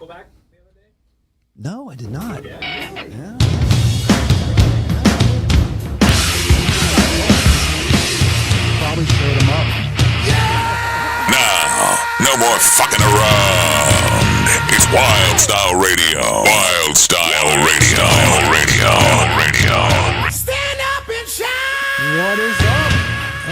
Nickelback the other day? No, I did not. Yeah. Probably showed him up. Now, no more fucking around. It's Wild Style Radio. Wild Style Radio. Stand up and shout! What is up?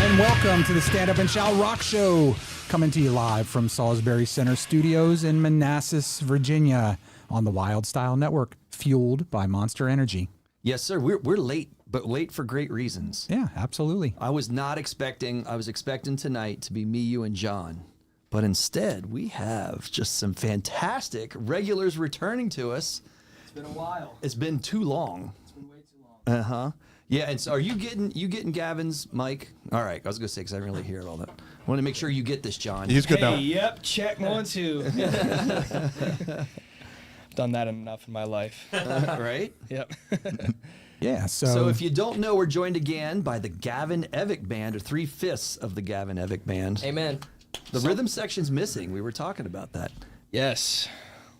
And welcome to the Stand Up and Shout Rock Show, coming to you live from Salisbury Center Studios in Manassas, Virginia, on the Wild Style Network, fueled by Monster Energy. Yes, sir. We're late, but late for great reasons. Yeah, absolutely. I was expecting tonight to be me, you, and John. But instead, we have just some fantastic regulars returning to us. It's been a while. It's been too long. It's been way too long. Uh-huh. Yeah, and so are you getting Gavin's mic? All right, I was going to say, because I didn't really hear all that. I want to make sure you get this, John. He's good now. Yep, check 1, 2. Done that enough in my life. Right? Yep. Yeah, So if you don't know, we're joined again by the Gavin Evick Band, or 3/5 of the Gavin Evick Band. Amen. The rhythm section's missing. We were talking about that. Yes,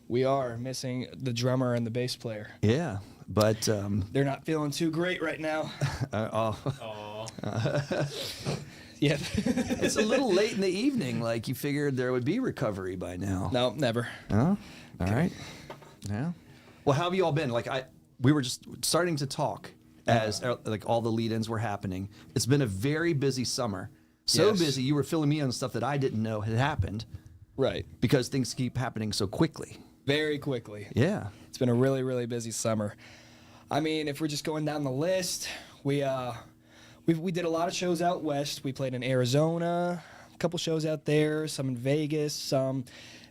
we are missing the drummer and the bass player. Yeah, but... They're not feeling too great right now. Yeah. It's a little late in the evening. Like, you figured there would be recovery by now. No, never. Oh, all right. Yeah. Well, how have you all been? We were just starting to talk as like all the lead-ins were happening. It's been a very busy summer. So Yes. busy, you were filling me on stuff that I didn't know had happened Right. because things keep happening so quickly. Very quickly. Yeah. It's been a really, really busy summer. I mean, if we're just going down the list, we did a lot of shows out west. We played in Arizona, a couple shows out there, some in Vegas, some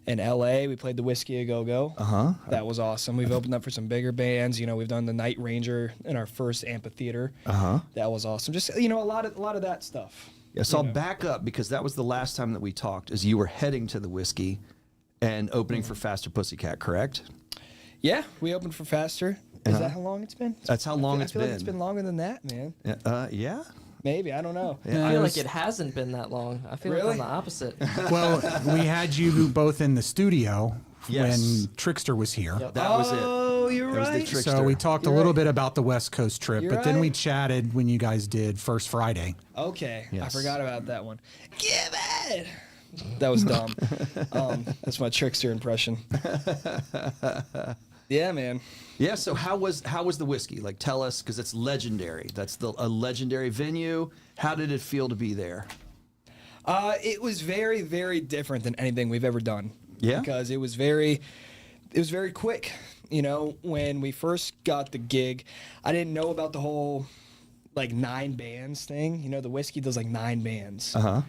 in LA. We played the Whiskey A Go Go. Uh-huh. That was awesome. We've opened up for some bigger bands. You know, we've done the Night Ranger in our first amphitheater. Uh-huh. That was awesome. Just, you know, a lot of that stuff. Yeah, so I'll back up because that was the last time that we talked as you were heading to the Whiskey and opening for Faster Pussycat, correct? Yeah, we opened for Faster. Is that how long it's been? That's how long it's I feel been. like it's been longer than that, man. Yeah? Maybe, I don't know. I feel like it hasn't been that long. I feel like Really? I'm the opposite. well, we had you both in the studio Yes. when Trickster was here. Yep. That was it. Oh, you're That was the right. Trickster. So we talked a You're little right. bit about the West Coast trip, You're but then we right. chatted when you guys did First Friday. Okay, I Yes. forgot about that one. Give it. That was dumb. That's my Trickster impression. Yeah, man. Yeah, so how was the Whiskey? Like, tell us, because it's legendary. That's a legendary venue. How did it feel to be there? It was very, very different than anything we've ever done. Yeah? Because it was very quick. You know, when we first got the gig, I didn't know about the whole, 9 bands thing. You know, the Whiskey does, 9 bands. Uh-huh.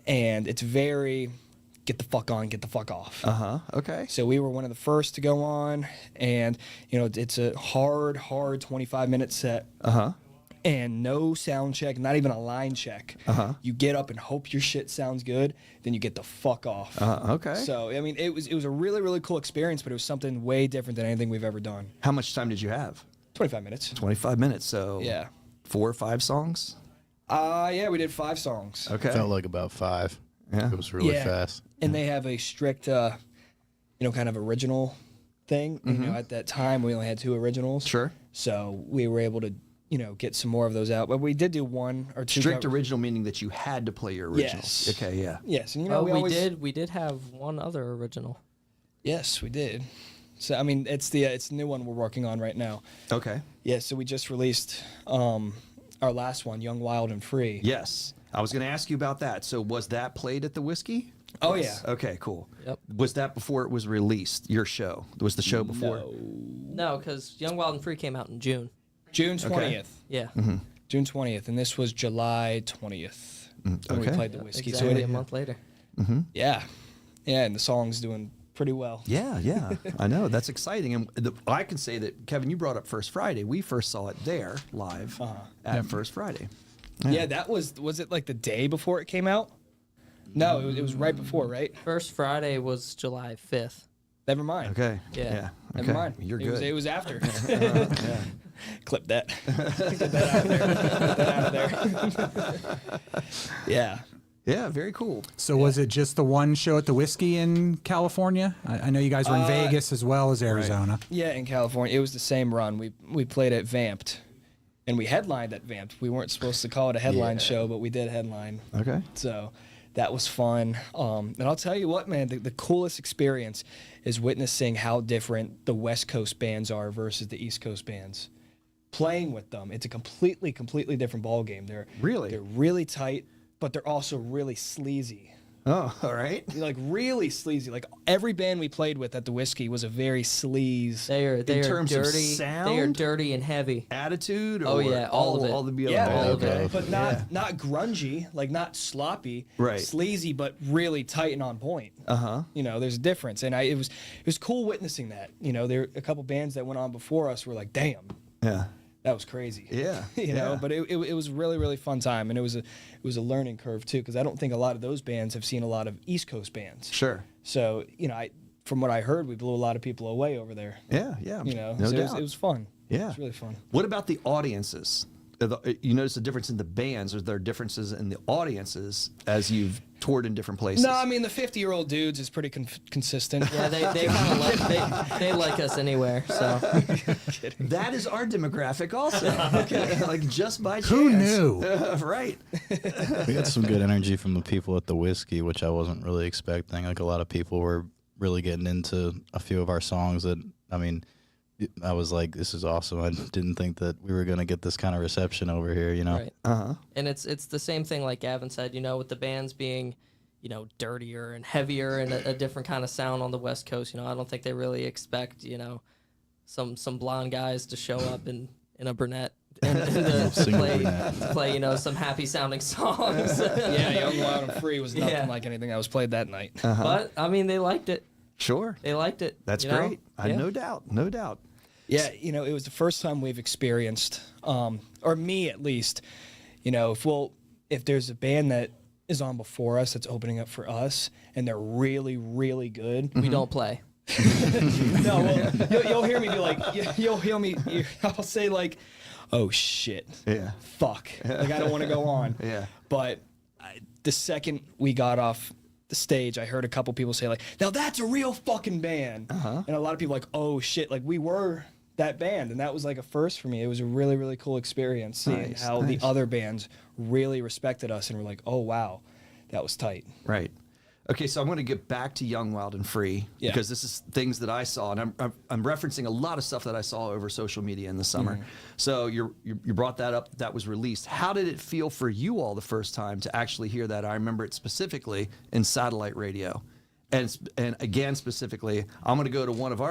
And it's very get the fuck on, get the fuck off. Uh-huh. Okay. So we were one of the first to go on, and it's a hard 25-minute set. Uh-huh. And no sound check, not even a line check. Uh-huh. You get up and hope your shit sounds good, then you get the fuck off. Okay. So I mean, it was a really, really cool experience, but it was something way different than anything we've ever done. How much time did you have? 25 minutes. 25 minutes, so Yeah. 4 or 5 songs? Yeah, we did 5 songs. Okay. Felt like about 5. Yeah. It was really Yeah. fast. And they have a strict, kind of original thing. At that time, we only had 2 originals. Sure. So we were able to, get some more of those out. But we did do 1 or 2. Strict original meaning that you had to play your originals. Yes. Okay, yeah. Yes, and We did have one other original. Yes, we did. So I mean, it's the new one we're working on right now. Okay. Yeah, so we just released our last one, Young, Wild, and Free. Yes. I was going to ask you about that. So was that played at the Whiskey? Oh Yes. yeah. Okay, cool. Yep. Was that before it was released, your show? Was the show before? No, because Young, Wild, and Free came out in June. June 20th. Yeah. June 20th, and this was July 20th when we okay. played the Whiskey. Exactly So a month later. yeah, and the song's doing pretty well. Yeah. I know. That's exciting. And I can say that, Kevin, you brought up First Friday. We first saw it there live at First Friday. Yeah, that was it like the day before it came out? No, it was right before, right? First Friday was July 5th. Never mind. Okay. Yeah. Never Okay. mind. You're It good. was, it was after. Clip that. Get that out of there. Get that out of there. Yeah. Yeah, very cool. So was it just the one show at the Whiskey in California? I know you guys were in Vegas as well as Arizona. Yeah, in California. It was the same run. We played at Vamped, and we headlined at Vamped. We weren't supposed to call it a headline show, but we did headline. Okay. So that was fun. And I'll tell you what, man, the coolest experience is witnessing how different the West Coast bands are versus the East Coast bands. Playing with them, it's a completely different ball game. They're really tight, but they're also really sleazy. Oh, all right. Like really sleazy. Like every band we played with at the Whiskey was a very sleaze. They are terms of dirty. sound? They are dirty and heavy. Attitude? Oh, or yeah, all of it. All the BLM? Yeah, all of it. but not grungy, like not sloppy, Right. sleazy, but really tight and on point. You know, there's a difference, and it was cool witnessing that. You know, there a couple bands that went on before us were like, damn, Yeah. that was crazy. Yeah. you know, but it was a really fun time, and it was a learning curve too, because I don't think a lot of those bands have seen a lot of East Coast bands. Sure. So you know, from what I heard, we blew a lot of people away over there. Yeah, yeah. You know, no so doubt. it was fun. Yeah. It was really fun. What about the audiences? You notice a difference in the bands? Are there differences in the audiences as you've toured in different places? No, I mean the 50-year-old dudes is pretty consistent. Yeah, they kind of they like us anywhere. So That is our demographic also. Like just by chance. Who knew? Right. We got some good energy from the people at the Whiskey, which I wasn't really expecting. Like a lot of people were really getting into a few of our songs that, I mean, I was like, this is awesome. I didn't think that we were going to get this kind of reception over here, you know? right. And it's the same thing like Gavin said, you know, with the bands being, you know, dirtier and heavier and a different kind of sound on the West Coast. You know, I don't think they really expect, you know, some blonde guys to show up in a brunette and to play, you know, some happy sounding songs. Yeah, Young, Wild, and Free was nothing Yeah. like anything that was played that night. But I mean, they liked it. Sure. They liked it. That's you know? great. Yeah. No doubt. No doubt. Yeah, you know, it was the first time we've experienced, or me at least, you know, if there's a band that is on before us that's opening up for us and they're really, really good. We don't play. No, well, you'll hear me be like, you'll hear me, I'll say like, oh shit. Yeah. Fuck. Like I don't want to go on. Yeah. But the second we got off the stage, I heard a couple people say like, now that's a real fucking band. And a lot of people like, oh shit, like we were that band, and that was like a first for me. It was a really cool experience seeing Nice, how the other bands really respected us and were like, oh wow, that was tight. Right. Okay, so I'm going to get back to Young, Wild, and Free because this is things that I saw, and I'm referencing a lot of stuff that I saw over social media in the summer. So you brought that up. That was released. How did it feel for you all the first time to actually hear that? I remember it specifically in satellite radio, and again specifically, I'm going to go to one of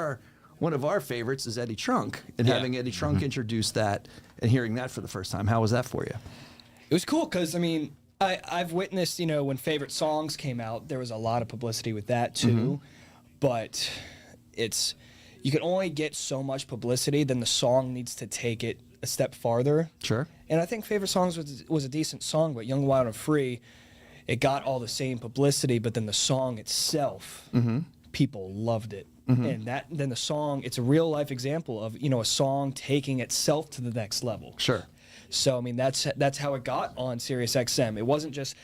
our favorites is Eddie Trunk, and having Eddie Trunk introduce that and hearing that for the first time. How was that for you? It was cool because, I mean, I've witnessed, you know, when favorite songs came out, there was a lot of publicity with that too. But you can only get so much publicity, then the song needs to take it a step farther. Sure. And I think favorite songs was a decent song, but Young, Wild, and Free, it got all the same publicity, but then the song itself, people loved it. And then the song, it's a real life example of, you know, a song taking itself to the next level. Sure. So, I mean, that's how it got on Sirius XM. It wasn't just,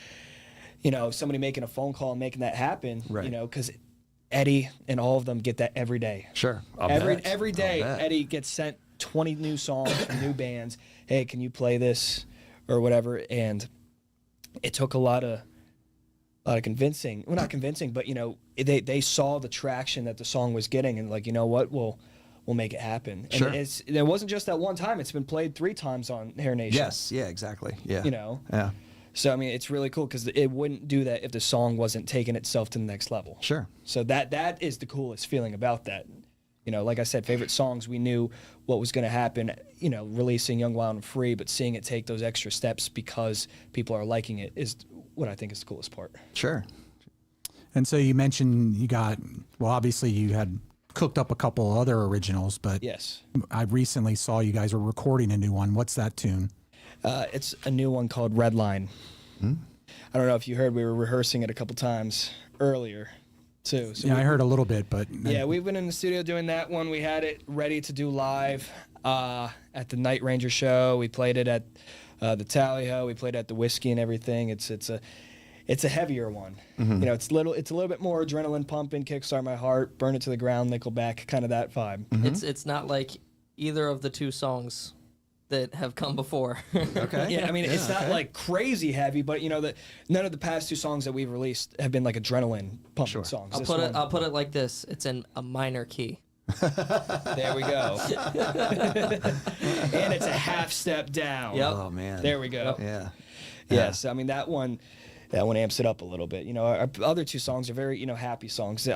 you know, somebody making a phone call and making that happen, Right. you know, because Eddie and all of them get that every day. Sure. Every day, I'll bet. Eddie gets sent 20 new songs from new bands. Hey, can you play this or whatever? And it took a lot of convincing. Well, not convincing, but, you know, they saw the traction that the song was getting and like, you know what, we'll make it happen. Sure. And it wasn't just that one time. It's been played 3 times on Hair Nation. Yes. Yeah. Exactly. Yeah. You know? Yeah. So, I mean, it's really cool because it wouldn't do that if the song wasn't taking itself to the next level. Sure. So that is the coolest feeling about that. You know, like I said, favorite songs, we knew what was going to happen, you know, releasing Young, Wild, and Free, but seeing it take those extra steps because people are liking it is what I think is the coolest part. Sure. And so you mentioned obviously you had cooked up a couple other originals, but Yes. I recently saw you guys were recording a new one. What's that tune? It's a new one called Red Line. I don't know if you heard, we were rehearsing it a couple times earlier, too. So Yeah, I heard a little bit, but Yeah, we've been in the studio doing that one. We had it ready to do live at the Night Ranger show. We played it at the Tally Ho. We played at the Whiskey and everything. It's it's a heavier one. Mm-hmm. You know, it's a little bit more adrenaline pumping, Kickstart My Heart, Burn It to the Ground, Nickelback, kind of that vibe. It's not like either of the two songs that have come before. Okay. Yeah, I mean, it's not like crazy heavy, but you know that none of the past 2 songs that we've released have been like adrenaline pumping songs. I'll put it like this: it's in a minor key. There we go. And it's a half step down. Yep. Oh man. There we go. Yeah. Yes, I mean that one amps it up a little bit. You know, our other 2 songs are very, happy songs.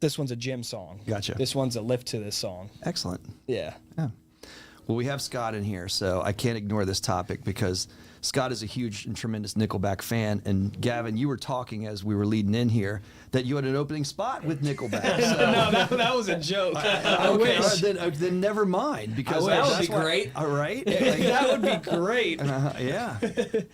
This one's a gym song. Gotcha. This one's a lift to this song. Excellent. Yeah. Well, we have Scott in here, so I can't ignore this topic because Scott is a huge and tremendous Nickelback fan. And Gavin, you were talking as we were leading in here that you had an opening spot with Nickelback. So. No, that was a joke. I Okay, wish. all right, then never mind because I wish. that's That would be why- great. All right. That would be great. Yeah. Did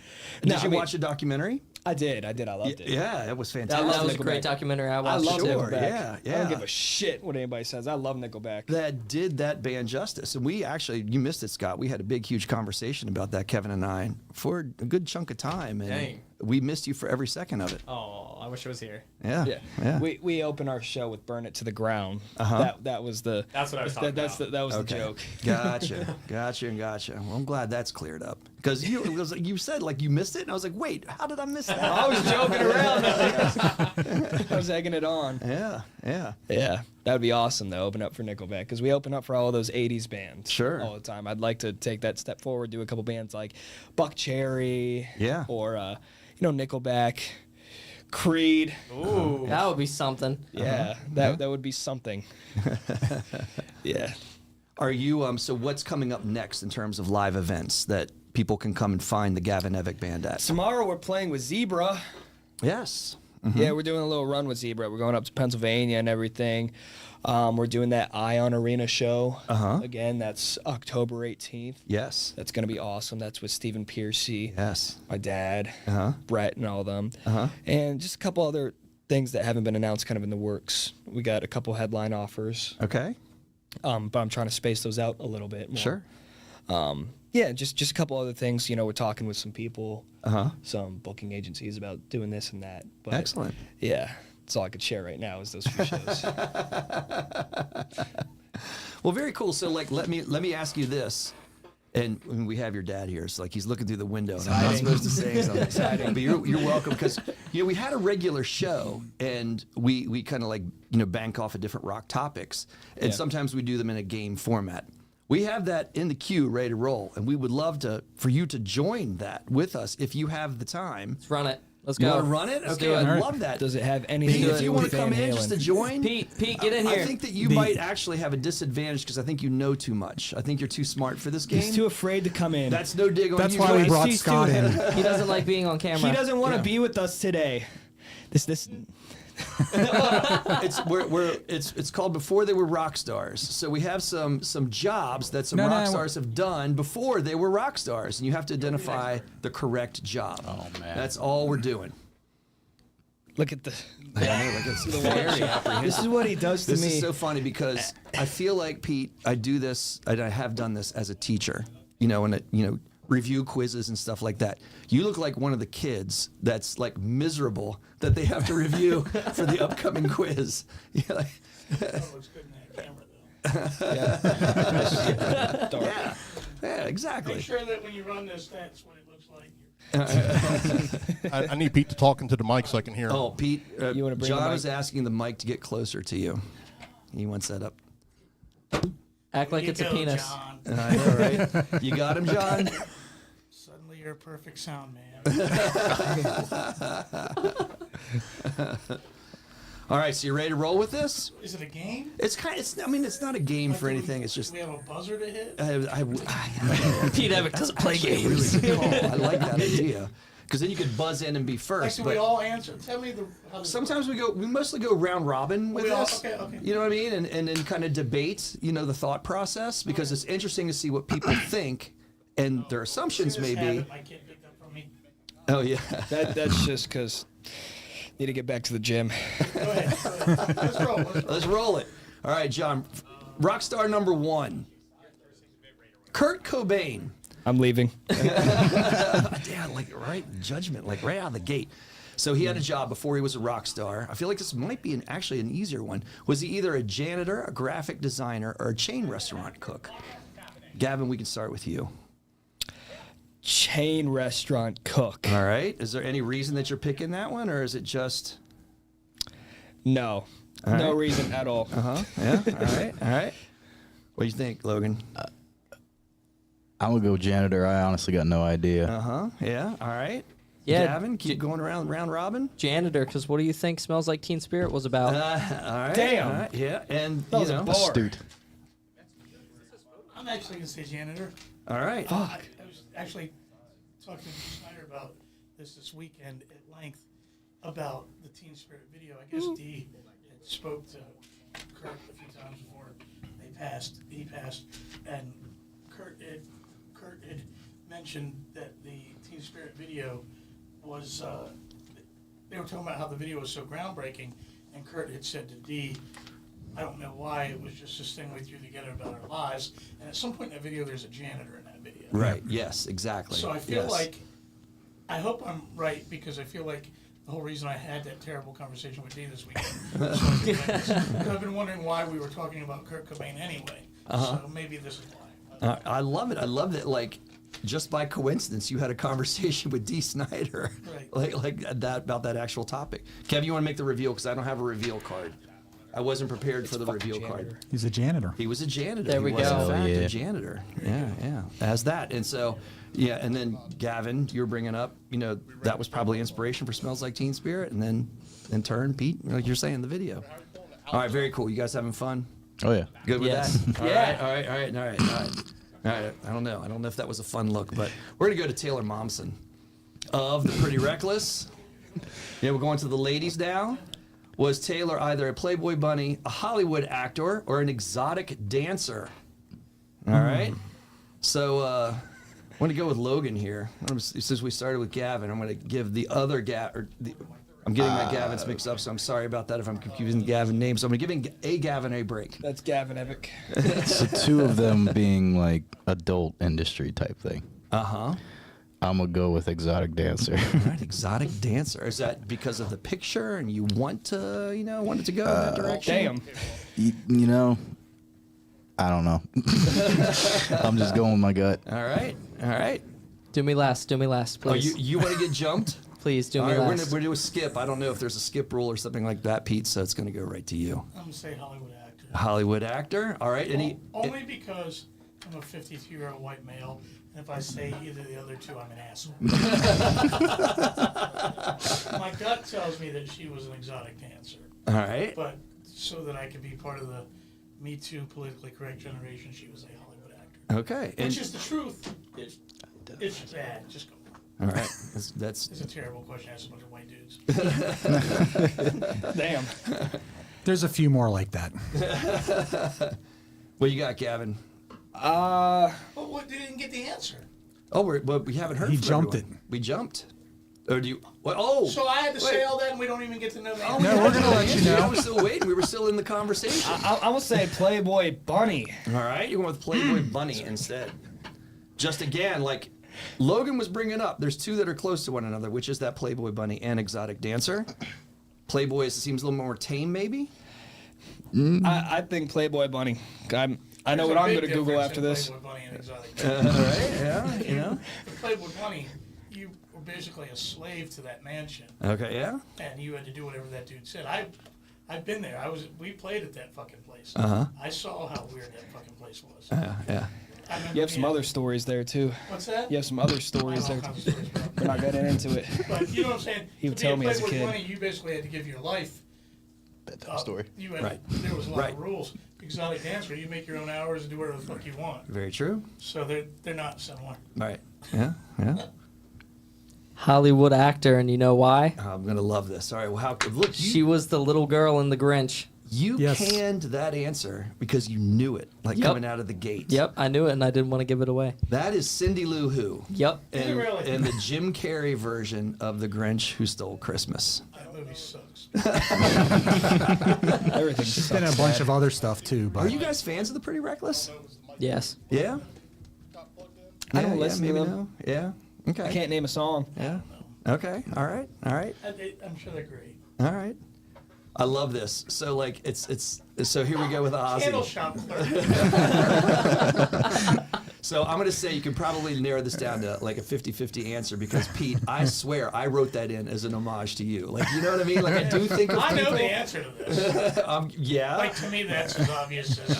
No, you I mean- watch the documentary? I did. I loved it. Yeah, it was That, fantastic. that was a Nickelback. great documentary. I I watched love it too. Sure, Nickelback. yeah, I don't yeah. give a shit what anybody says. I love Nickelback. That did that band justice. And we actually, you missed it, Scott. We had a big, huge conversation about that, Kevin and I, for a good chunk of time. And Dang. we missed you for every second of it. Oh, I wish I was here. Yeah. Yeah. We open our show with "Burn It to the Ground." That was the. That's what I was talking about. That was the joke. Gotcha. Well, I'm glad that's cleared up. Because you said, like, you missed it. And I was like, wait, how did I miss that? I was joking around. I was egging it on. Yeah. Yeah, that would be awesome though. Open up for Nickelback because we open up for all those '80s bands. Sure. All the time. I'd like to take that step forward. Do a couple bands like Buck Cherry. Yeah. Or Nickelback, Creed. Ooh. That would be something. Yeah, that would be something. Yeah. Are you, so what's coming up next in terms of live events that people can come and find the Gavin Evick Band at? Tomorrow we're playing with Zebra. Yes. Yeah, we're doing a little run with Zebra. We're going up to Pennsylvania and everything. We're doing that Ion Arena show. Again, that's October 18th. Yes. That's going to be awesome. That's with Stephen Piercy, Yes. my dad, Brett, and all them. And just a couple other things that haven't been announced kind of in the works. We got a couple headline offers, Okay. but I'm trying to space those out a little bit more. Sure. Yeah, just a couple other things. You know, we're talking with some people, some booking agencies about doing this and that. But Excellent. Yeah, that's all I could share right now is those few shows. Well, very cool. So, like, let me ask you this. And we have your dad here, so like he's looking through the window, and I'm not supposed to say something. But you're welcome because we had a regular show, and we kind of like bank off of different rock topics, and sometimes we do them in a game format. We have that in the queue, ready to roll, and we would love for you to join that with us if you have the time. Let's run it. Let's You go. want to run it? Let's Okay, do it. I Alright. love that. Does it have anything Pete, to if do you want with to come Van in Halen? just to join, Pete, get in here. I think that you might actually have a disadvantage because I think you know too much. I think you're too smart for this game. He's too afraid to come in. That's no dig on That's you. why we Joyce. brought He's Scott too- in. He doesn't like being on camera. He doesn't want to be with us today. This. It's called Before They Were Rockstars. So we have some jobs that some No, rock no, stars have done before they were rock stars, and you have to identify the correct job. Oh, man. That's all we're doing. Look at the. I know, like it's very apprehensive. This is what he does to This me. is so funny because I feel like, Pete, I do this, and I have done this as a teacher, and review quizzes and stuff like that. You look like one of the kids that's like miserable that they have to review for the upcoming quiz. You're like, Looks good in that camera, though. yeah, exactly. Make sure that when you run this, that's what it looks like. I need Pete to talk into the mic so I can hear him. Oh, Pete, You wanna bring the John mic? was asking the mic to get closer to you. He wants that up. Act like There it's you a go, penis. John. I know, right? You got him, John? Suddenly you're a perfect sound man. All right, so you ready to roll with this? Is it a game? It's not a game for Like, anything. It's just we have a buzzer to hit? Pete Evick doesn't play games. really good call. I like that idea. Because then you could buzz in and be Like, first. do but we all answer? Tell me how this sometimes we mostly go round robin with We all- this. okay. You know what I mean? And then kind of debate, the thought process because it's interesting to see what people think and their assumptions See this may be. habit my kid picked up from me? Oh yeah. That's just because need to get back to the gym. Go ahead. Let's roll. Let's roll it. All right, John. Rockstar number 1. Kurt Cobain. I'm leaving. Yeah, like right judgment, like right out of the gate. So he had a job before he was a rock star. I feel like this might be actually an easier one. Was he either a janitor, a graphic designer, or a chain restaurant cook? Gavin, we can start with you. Chain restaurant cook. All right. Is there any reason that you're picking that one, or is it just... No. No reason at all. Yeah. All right. All right. What do you think, Logan? I'm gonna go janitor. I honestly got no idea. Yeah. All right. Yeah. Gavin, keep going around round robin. Janitor, because what do you think Smells Like Teen Spirit was about? All right. Damn. All right. Yeah. And That you was a know. bar. Astute. I'm actually gonna say janitor. All right. I was actually talking to Snyder about this weekend at length about the Teen Spirit video. I guess D had spoke to Kurt a few times before he passed, and Kurt had mentioned that the Teen Spirit video was they were talking about how the video was so groundbreaking, and Kurt had said to D, I don't know why, it was just this thing we threw together about our lives. And at some point in that video, there's a janitor in that video. Right. Yes. Exactly. So I feel Yes. like, I hope I'm right, because I feel like the whole reason I had that terrible conversation with Dee this weekend. Because I've been wondering why we were talking about Kurt Cobain anyway. So maybe this is why. I love it. I love that. Like, just by coincidence, you had a conversation with D. Snyder, Right. like that about that actual topic. Kev, you want to make the reveal because I don't have a reveal card. I wasn't prepared for the reveal card. He's a janitor. He was a janitor. There we He was, go. in fact, Yeah. a janitor. Yeah. As that, and so, yeah, and then Gavin, you were bringing up, that was probably inspiration for Smells Like Teen Spirit, and then in turn, Pete, like you're saying, the video. All right, very cool. You guys having fun? Oh yeah. Good with Yes. that? All right. I don't know. I don't know if that was a fun look, but we're gonna go to Taylor Momsen of the Pretty Reckless. Yeah, we're going to the ladies now. Was Taylor either a Playboy bunny, a Hollywood actor, or an exotic dancer? All right. So I'm going to go with Logan here. Since we started with Gavin, I'm going to give the other I'm getting my Gavins mixed up, so I'm sorry about that if I'm confusing the Gavin names. So I'm giving a Gavin a break. That's Gavin Evick. So two of them being like adult industry type thing. I'm gonna go with exotic dancer. All right, exotic dancer. Is that because of the picture and you want to, wanted to go in that direction? Damn. You know, I don't know. I'm just going with my gut. All right. Do me last, Oh, please. you want to get jumped? Please do All me right, we're last. going to do a skip. I don't know if there's a skip rule or something like that, Pete, so it's going to go right to you. I'm going to say Hollywood actor. Hollywood actor. All right. Only because I'm a 52-year-old white male, and if I say either of the other two, I'm an asshole. My gut tells me that she was an exotic dancer, All right. but so that I could be part of the Me Too politically correct generation, she was a Hollywood actor. Okay. Which is the truth. It's bad. Just go. All right. That's It's a terrible question to ask a bunch of white dudes. Damn. There's a few more like that. what you got, Gavin? But what? They didn't get the answer. Oh, we haven't heard. He from jumped everyone. We jumped. Or do you? What, oh. So I had to say wait. all that, and we don't even get to know the answer. No, we're gonna let you know. I was still waiting. We were still in the conversation. I'm gonna say Playboy Bunny. All right, you're going with Playboy Bunny instead. Just again, like Logan was bringing up, there's two that are close to one another, which is that Playboy Bunny and exotic dancer. Playboy seems a little more tame, maybe. I think Playboy Bunny. I know There's what a I'm big gonna Google difference after in this. Playboy Bunny and exotic All right, yeah, The Playboy Bunny, you were basically a slave to that mansion, Okay, yeah. and you had to do whatever that dude said. I've been there. We played at that fucking place. I saw how weird that fucking place was. Yeah. I remember You have some being- other stories there too. What's that? You have some other I stories have all there. kinds of stories about We're not getting into it. But you know what I'm saying? He would To be tell me as a Playboy kid. Bunny, you basically had to give your life. Bedtime story. You had, Right. There was a lot Right. of rules. Exotic dancer, you make your own hours and do whatever the fuck you want. Very true. So they're not similar. Right. Yeah. Hollywood actor, and you know why? I'm gonna love this. All right. Well, look, She was the little girl in The Grinch. you Yes. canned that answer because you knew it, like Yep. coming out of the gate. Yep, I knew it, and I didn't want to give it away. That is Cindy Lou Who. Yep. Is it really? And the Jim Carrey version of The Grinch Who Stole Christmas. That movie sucks. Everything She's been in a bunch of other stuff too, Are but you guys fans of The Pretty Reckless? Yes. Yeah? I don't listen to maybe them. no. Yeah? Okay. I can't name a song. Yeah? Okay. All right. All right. I'm sure they're great. All right. I love this. So like it's so here we go with Candle Ozzy. shop. So I'm gonna say you can probably narrow this down to like a 50-50 answer because Pete, I swear I wrote that in as an homage to you. Like you know what I mean? Like I do think of I people. know the answer to this. Yeah. Like to me, that's as obvious as.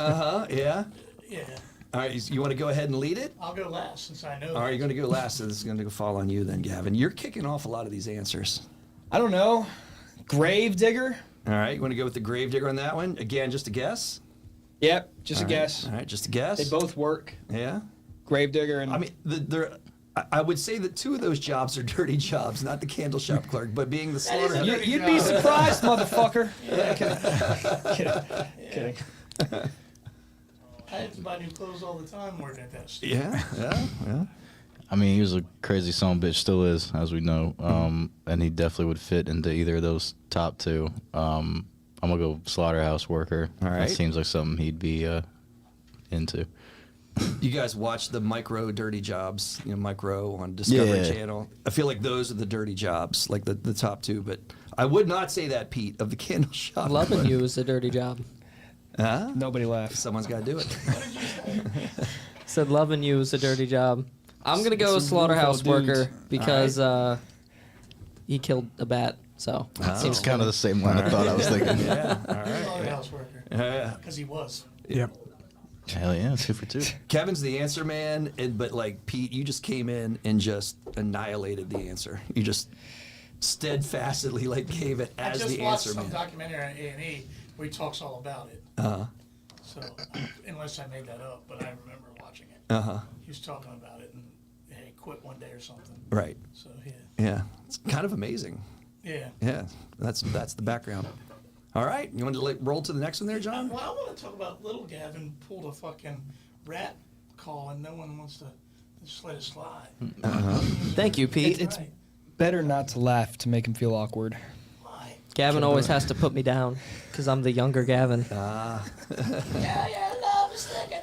Yeah. Yeah. All right. You want to go ahead and lead it? I'll go last since I know. All right. You're gonna go last, so this is gonna fall on you then, Gavin. You're kicking off a lot of these answers. I don't know. Grave digger? All right. You want to go with the Gravedigger on that one? Again, just a guess. Yep, just All a right. guess. All right. Just a guess. They both work. Yeah. Gravedigger and I mean, I would say that two of those jobs are dirty jobs, not the candle shop clerk, but being the slaughterhouse. You'd be surprised, motherfucker. Yeah, kidding. I had to buy new clothes all the time working at that store. Yeah. I mean, he was a crazy son of a bitch, still is, as we know. And he definitely would fit into either of those top two. I'm gonna go slaughterhouse worker. All right. That seems like something he'd be into. You guys watch the micro dirty jobs, micro on Discovery Yeah. Channel. I feel like those are the dirty jobs, like the top two. But I would not say that, Pete, of the candle shop. Loving you is a dirty job. Huh? Nobody laughs. Someone's got to do it. Said loving you is a dirty job. I'm gonna go with Some room slaughterhouse full of dudes. worker because he killed a bat. So It's kind of the same line I thought I was thinking. Yeah. All right. Slaughterhouse worker. Yeah. Because he was. Yep. Hell yeah, 2 for 2. Kevin's the answer man, but like Pete, you just came in and just annihilated the answer. You just steadfastly like gave it I as just the watched answer some man. documentary on A&E where he talks all about it. So, unless I made that up, but I remember watching it. He was talking about it and he quit one day or something. Right. So, yeah. Yeah. It's kind of amazing. Yeah. Yeah. That's the background. All right. You want to roll to the next one there, John? Well, I want to talk about little Gavin pulled a fucking rat call and no one wants to just let it slide. thank you, Pete. It's better not to laugh to make him feel awkward. Why? Gavin always has to put me down because I'm the younger Gavin. Yeah, love is sticking.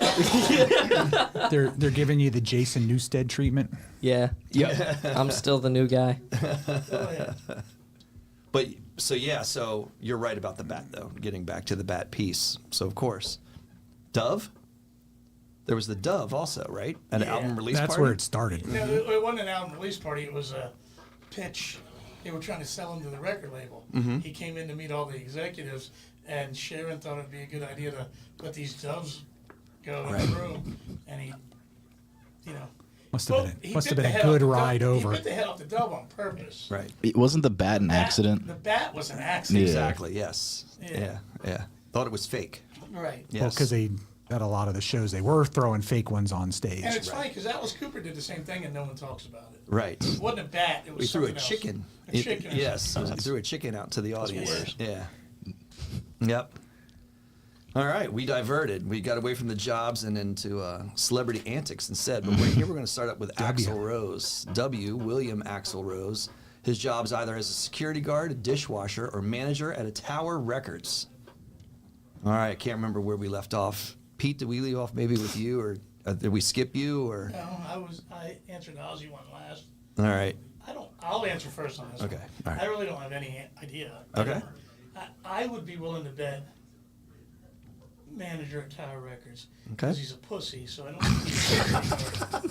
They're giving you the Jason Newsted treatment. Yeah. Yep. I'm still the new guy. Oh, yeah. But so you're right about the bat though. Getting back to the bat piece. So of course, Dove. There was the Dove also, right? An Yeah. album release That's party. where it started. No, it wasn't an album release party. It was a pitch. They were trying to sell him to the record label. He came in to meet all the executives, and Sharon thought it'd be a good idea to let these doves go in the room. And he, Must have he been bit a the head good off the ride dove. over. He bit the head off the dove on purpose. Right. It wasn't the bat an accident? The bat was an accident. Yeah. Exactly. Yes. Yeah. Yeah. Thought it was fake. Right. Yes. Well, because they at a lot of the shows they were throwing fake ones on stage. And it's funny because Alice Cooper did the same thing, and no one talks about it. Right. It wasn't a bat. It was We threw a something else. chicken. A chicken. or Yes. something. We threw a chicken out to the audience. worse. Yeah. Yep. All right. We diverted. We got away from the jobs and into celebrity antics instead. But right here we're going to start up with Axl Rose. William Axl Rose. His job's either as a security guard, a dishwasher, or manager at a Tower Records. All right. I can't remember where we left off. Pete, did we leave off maybe with you, or did we skip you, or? No, I answered the Ozzy one last. All right. I'll answer first on this Okay, one. all right. I really don't have any idea. Okay. I would be willing to bet manager at Tower Records. Okay. Because he's a pussy, so I don't think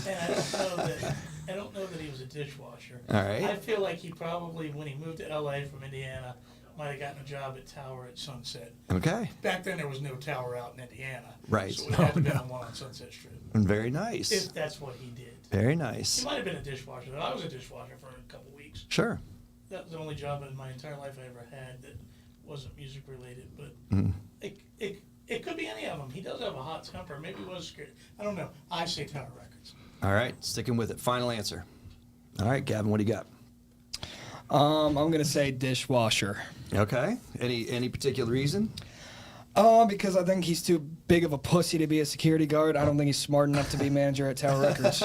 and I don't know that he was a dishwasher. All right. I feel like he probably, when he moved to LA from Indiana, might have gotten a job at Tower at Sunset. Okay. Back then there was no Tower out in Indiana. Right. So it had to be on one on Sunset Strip. Very nice. If that's what he did. Very He nice. might have been a dishwasher. I was a dishwasher for a couple weeks. Sure. That was the only job in my entire life I ever had that wasn't music related. But it could be any of them. He does have a hot temper. Maybe he was scared. I don't know. I say Tower Records. All right. Sticking with it. Final answer. All right, Gavin, what do you got? I'm gonna say dishwasher. Okay. Any particular reason? Because I think he's too big of a pussy to be a security guard. I don't think he's smart enough to be manager at Tower Records.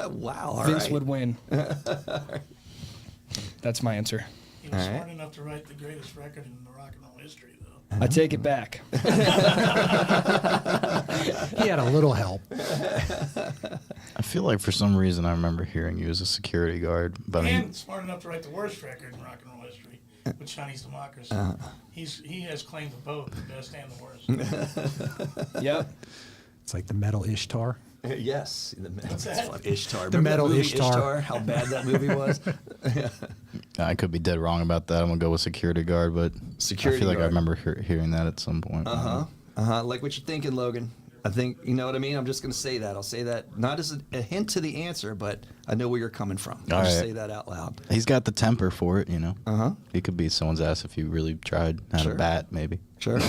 Wow. All Vince right. would win. That's my answer. He was All right. smart enough to write the greatest record in the rock and roll history, though. I take it back. He had a little help. I feel like for some reason I remember hearing you as a security guard, but I mean, And smart enough to write the worst record in rock and roll history with Chinese Democracy. He has claimed to both the best and the worst. Yep. It's like the metal Ishtar. Yes, it's that? fun. Ishtar. The Remember metal that movie Ishtar. How bad that movie was. I could be dead wrong about that. I'm gonna go with security guard, but Security I feel like I guard. remember hearing that at some point. Like what you're thinking, Logan. I think you know what I mean. I'm just going to say that. I'll say that not as a hint to the answer, but I know where you're coming from. I'll just right. say that out loud. He's got the temper for it, you know. He could beat someone's ass if he really tried. Had Sure. a bat, maybe. Sure.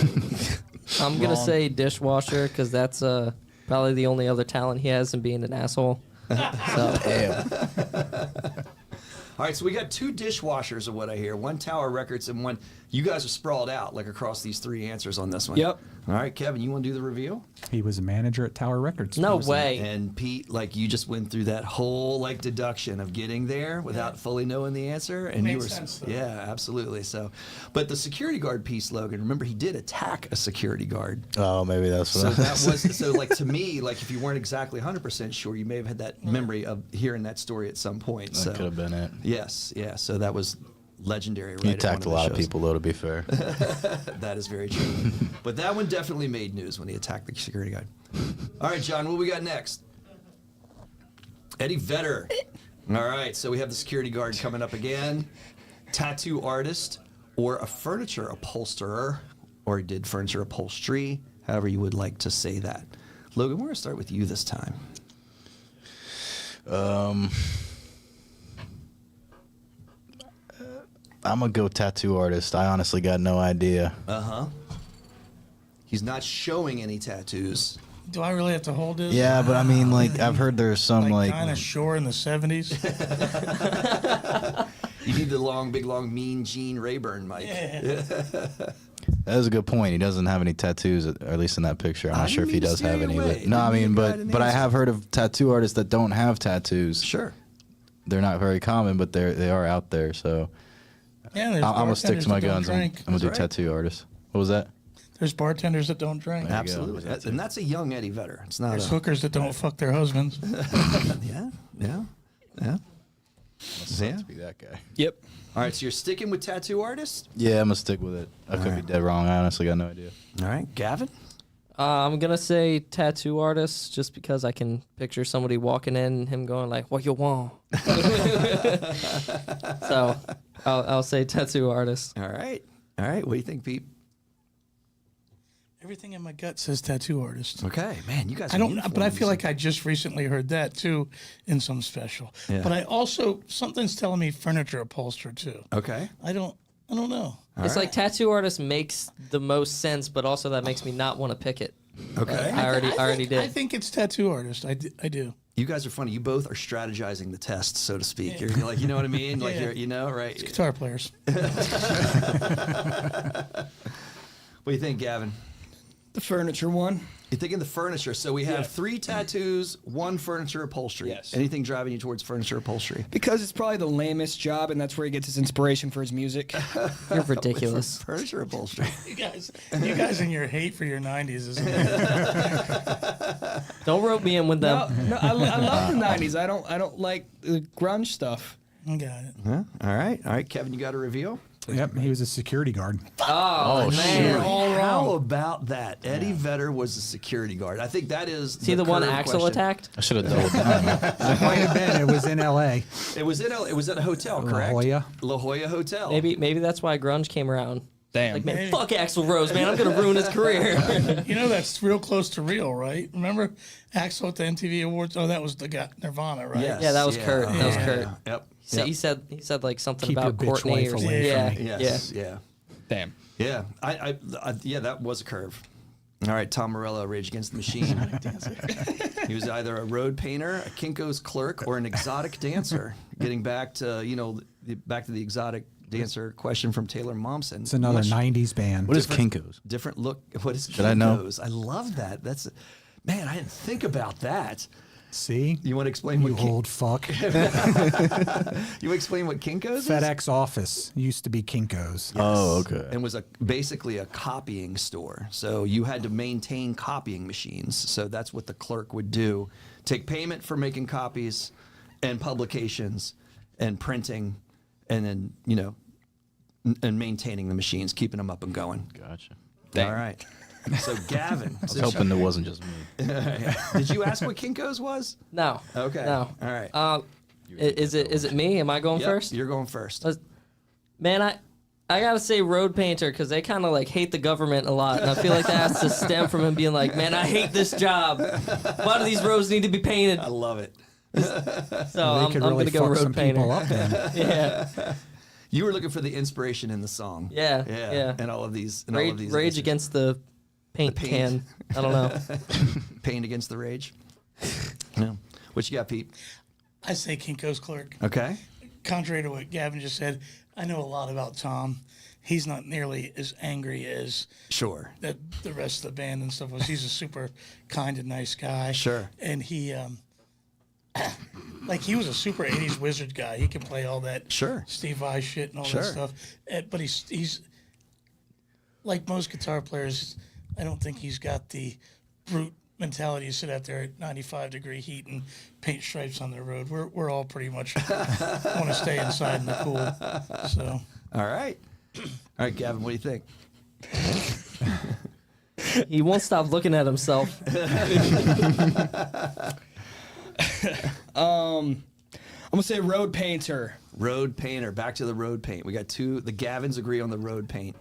I'm gonna say dishwasher because that's probably the only other talent he has in being an asshole. So Damn. All right, so we got 2 dishwashers of what I hear. One Tower Records and one. You guys are sprawled out like across these 3 answers on this one. Yep. All right, Kevin, you want to do the reveal? He was a manager at Tower Records. no Person. way. And Pete, like you just went through that whole like deduction of getting there without fully knowing the answer, and you Makes were sense, though. yeah, absolutely. So, but the security guard piece, Logan. Remember, he did attack a security guard. Oh, maybe that's So what that was so like to me, like if you weren't exactly 100% sure, you may have had that memory of hearing that story at some point. that So could have been it. yes, yeah. So that was legendary. Right He at one attacked a the lot of shows. people, though, to be fair. That is very true. But that one definitely made news when he attacked the security guard. All right, John, what we got next? Eddie Vedder. All right, so we have the security guard coming up again. Tattoo artist or a furniture upholsterer, or he did furniture upholstery, however you would like to say that. Logan, we're going to start with you this time. I'm going to go tattoo artist. I honestly got no idea. He's not showing any tattoos. Do I really have to hold this? Yeah, but I mean, like, I've heard there's some, like, Dinah Shore in the 70s. You need the long, big, long, mean Gene Rayburn, Mike. that is a good point. He doesn't have any tattoos, or at least in that picture. I'm I not sure didn't if he mean to does steer have you any. away. But, no, I Didn't mean mean, to guide an but I answer. have heard of tattoo artists that don't have tattoos. Sure. They're not very common, but they are out there. So Yeah, there's I'm gonna stick bartenders to my that don't guns. I'm drink. gonna do That's right. tattoo artist. What was that? There's bartenders that don't drink. Absolutely. And that's a young Eddie Vedder. It's not There's a... hookers that don't fuck their husbands. Yeah, yeah, yeah. Yeah. To be that guy. Yep. All right, so you're sticking with tattoo artist? Yeah, I'm gonna stick with it. I could be dead wrong. I honestly got no idea. All right, Gavin? I'm gonna say tattoo artist just because I can picture somebody walking in and him going like, "What you want?" So I'll say tattoo artist. All right. All right, what do you think, Pete? Everything in my gut says tattoo artist. Okay, man, you guys I are don't, but I uniforms. feel like I just recently heard that too in some special. Yeah. But I also, something's telling me furniture upholsterer too. Okay. I don't know. It's like tattoo artist makes the most sense, but also that makes me not want to pick it. Okay. I already did. I think it's tattoo artist. I do. You guys are funny. You both are strategizing the test, so to speak. You're like, you know what I mean? Like, Yeah. you're, you know, right? Guitar players. What do you think, Gavin? The furniture one. You're thinking the furniture. So we have 3 tattoos, 1 furniture upholstery. Yes. Anything driving you towards furniture upholstery? Because it's probably the lamest job, and that's where he gets his inspiration for his music. You're ridiculous. Furniture upholstery. You guys and your hate for your 90s, isn't it? Don't rope me in with them. No, I love the '90s. I don't like the grunge stuff. I got it. Huh? All right, Kevin, you got a reveal? Yep, he was a security guard. Oh, Man, all wrong. how about that? Eddie Vedder was a security guard. I think that is. See the one current Axel question. attacked? I should have doubled down. It might have been. It was in L.A. It was at a hotel, correct? Jolla. La Jolla Hotel. Maybe that's why grunge came around. Damn. Like, man, fuck Axl Rose, man. I'm gonna ruin his career. You know that's real close to real, right? Remember Axl at the MTV Awards? Oh, that was the guy Nirvana, right? Yes, Yeah, that was Kurt. That was yeah, Kurt. Yep. So he said like something Keep your about bitch Courtney wife or away something. from Yeah, me. Yes. Yeah. Damn. Yeah. I yeah, that was a curve. All right, Tom Morello, Rage Against the Machine. He was either a road painter, a Kinko's clerk, or an exotic dancer. Getting back to the exotic dancer question from Taylor Momsen. It's another Much 90s band. What is Kinko's? different look. What is Did I know? Kinko's? I love that. Man, I didn't think about that. See? You want to explain You what old fuck. you explain what Kinko's is? FedEx office used to be Kinko's. Oh, okay. And was basically a copying store. So you had to maintain copying machines. So that's what the clerk would do. Take payment for making copies and publications and printing and then, and maintaining the machines, keeping them up and going. Gotcha. All right. So Gavin. I was hoping it wasn't just me. Did you ask what Kinko's was? No. Okay. No. All right. Is it me? Am I going Yep, first? You're going first. Man, I gotta say road painter because they kind of like hate the government a lot, and I feel like that has to stem from him being like, man, I hate this job. Why do these roads need to be painted? I love it. So I'm gonna go road painter. People up then. Yeah. You were looking for the inspiration in the song. Yeah. And all of these. Rage against the paint can. I don't know. Paint against the rage. Yeah. What you got, Pete? I say Kinko's clerk. Okay. Contrary to what Gavin just said, I know a lot about Tom. He's not nearly as angry as Sure. the rest of the band and stuff was. He's a super kind and nice guy. Sure. And he, he was a super 80s wizard guy. He can play all that Sure. Steve Vai shit and all Sure. that stuff. But he's like most guitar players, I don't think he's got the brute mentality to sit out there at 95-degree heat and paint stripes on the road. We're all pretty much want to stay inside in the cool. So. All right. All right, Gavin, what do you think? He won't stop looking at himself. I'm gonna say road painter. Road painter. Back to the road paint. We got two. The Gavins agree on the road paint.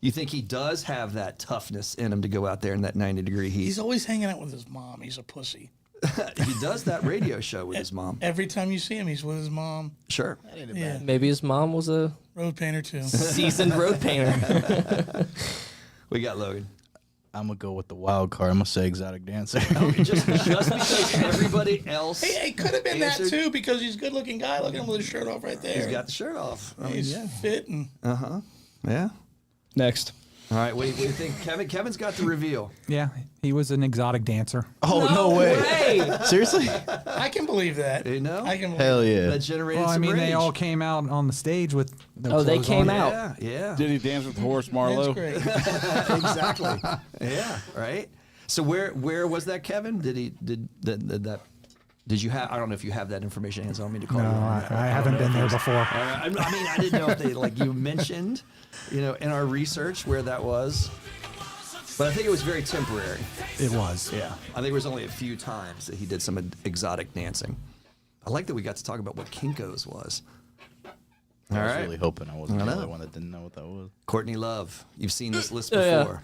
You think he does have that toughness in him to go out there in that 90-degree heat? He's always hanging out with his mom. He's a pussy. He does that radio show with his mom. Every time you see him, he's with his mom. Sure. Yeah. Maybe his mom was a Road painter, too. seasoned road painter. We got Logan. I'm going to go with the wild card. I'm going to say exotic dancer. Just because everybody else Hey, it could have been that, answered- too, because he's a good-looking guy. Look at him with his shirt off right there. He's got the shirt off. I mean, He's yeah. fit and... Yeah. Next. All right. What do you think? Kevin's got the reveal. Yeah, he was an exotic dancer. Oh, no way. Hey, Seriously? I can believe that. You know? I can believe Hell yeah. That generated Well, I some mean, they rage. all came out on the stage with no Oh, they clothes came on. out. Yeah, yeah. Did he dance with Horace Marlowe? That's great. Exactly. Yeah, right. So where was that, Kevin? Did you have? I don't know if you have that information hands on me to call. No, you. I haven't been there before. I mean, I didn't know if they you mentioned, in our research where that was, but I think it was very temporary. It was. Yeah, I think it was only a few times that he did some exotic dancing. I like that we got to talk about what Kinko's was. All I was right, really hoping I wasn't I the know. only one that didn't know what that was. Courtney Love. You've seen this list Oh, yeah. before.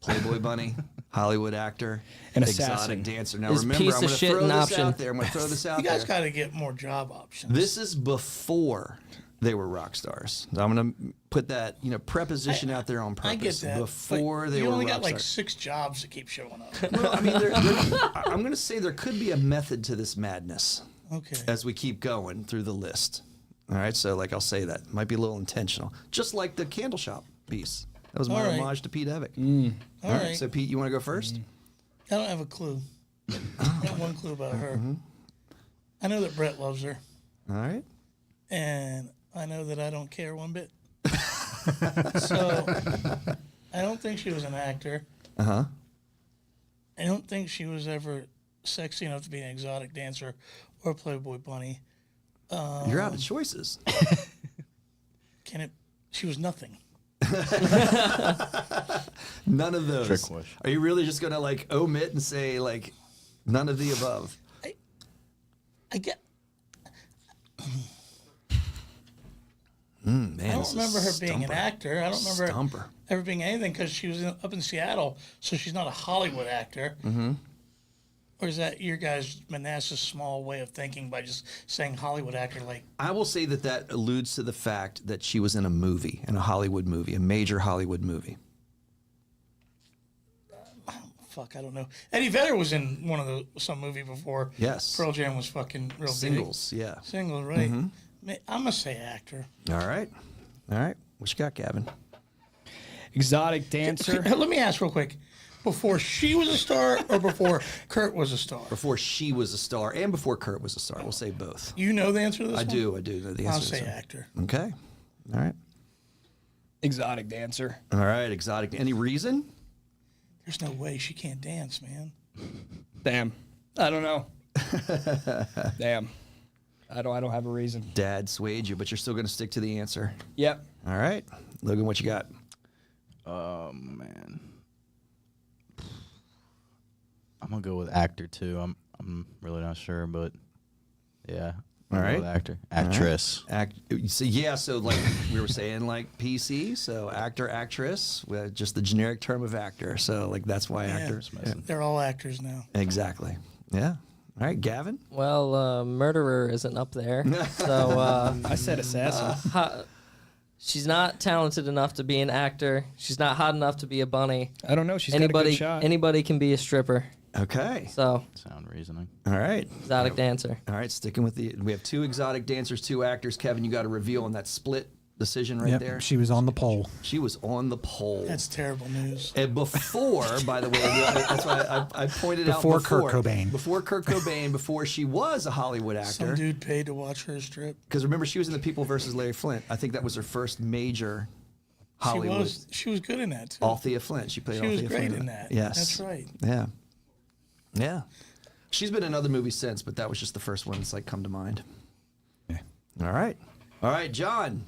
Playboy bunny, Hollywood actor, An exotic assassin. dancer. Now His remember, piece I'm of going to shit throw and this option. out there. I'm going to throw this out You guys there. got to get more job options. This is before they were rock stars. I'm going to put that preposition out there on purpose. I get that. Before but they you were only rock got like stars. 6 jobs to keep showing up. Well, I mean, I'm going to say there could be a method to this madness Okay. as we keep going through the list. All right, so I'll say that might be a little intentional, just like the candle shop piece. That was my All right. homage to Pete Evick. All right. So Pete, you want to go first? I don't have a clue. I got one clue about her. I know that Brett loves her, All right. and I know that I don't care one bit. So I don't think she was an actor. Uh-huh. I don't think she was ever sexy enough to be an exotic dancer or Playboy bunny. You're out of choices. She was nothing. None of those. Trick question. Are you really just going to omit and say none of the above? I get. Man, I don't remember her being an actor. I don't remember Stumper. ever being anything because she was up in Seattle, so she's not a Hollywood actor. Mm-hmm. Or is that your guys' Manassas small way of thinking by just saying Hollywood actor? I will say that alludes to the fact that she was in a Hollywood movie, a major Hollywood movie. Fuck, I don't know. Eddie Vedder was in some movie before. Yes. Pearl Jam was fucking real Singles, big. yeah. Singles, right? I'm gonna say actor. All right. What you got, Gavin? Exotic dancer. Let me ask real quick. Before she was a star or before Kurt was a star? Before she was a star and before Kurt was a star. We'll say both. You know the answer to this I one? do know the answer. I'll to say this one. actor. Okay. All right. Exotic dancer. All right, exotic. Any reason? There's no way she can't dance, man. Damn. I don't know. Damn. I don't have a reason. Dad swayed you, but you're still going to stick to the answer. Yep. All right. Logan, what you got? Man. I'm gonna go with actor too. I'm really not sure, but yeah. All right. With actor, actress. So like we were saying, like PC. So actor, actress, with just the generic term of actor. So like that's why actors. Yeah. They're all actors now. Exactly. Yeah. All right, Gavin. Well, murderer isn't up there, so I said assassin. she's not talented enough to be an actor. She's not hot enough to be a bunny. I don't know. She's got a good shot. Anybody can be a stripper. Okay. So Sound reasoning. All right. exotic dancer. All right. Sticking with we have 2 exotic dancers, 2 actors. Kevin, you got a reveal on that split decision right there. She was on the poll. She was on the poll. That's terrible news. And before, by the way, that's why I pointed Before out before Kurt Cobain. Before Kurt Cobain, before she was a Hollywood Some actor. dude paid to watch her strip. Because remember, she was in The People versus Larry Flint. I think that was her first major Hollywood. She was good in that too. Althea Flint. She played She was Althea great Flint. in that. Yes. That's right. Yeah. Yeah. She's been in other movies since, but that was just the first one that's like come to mind. Yeah. All right. All right, John.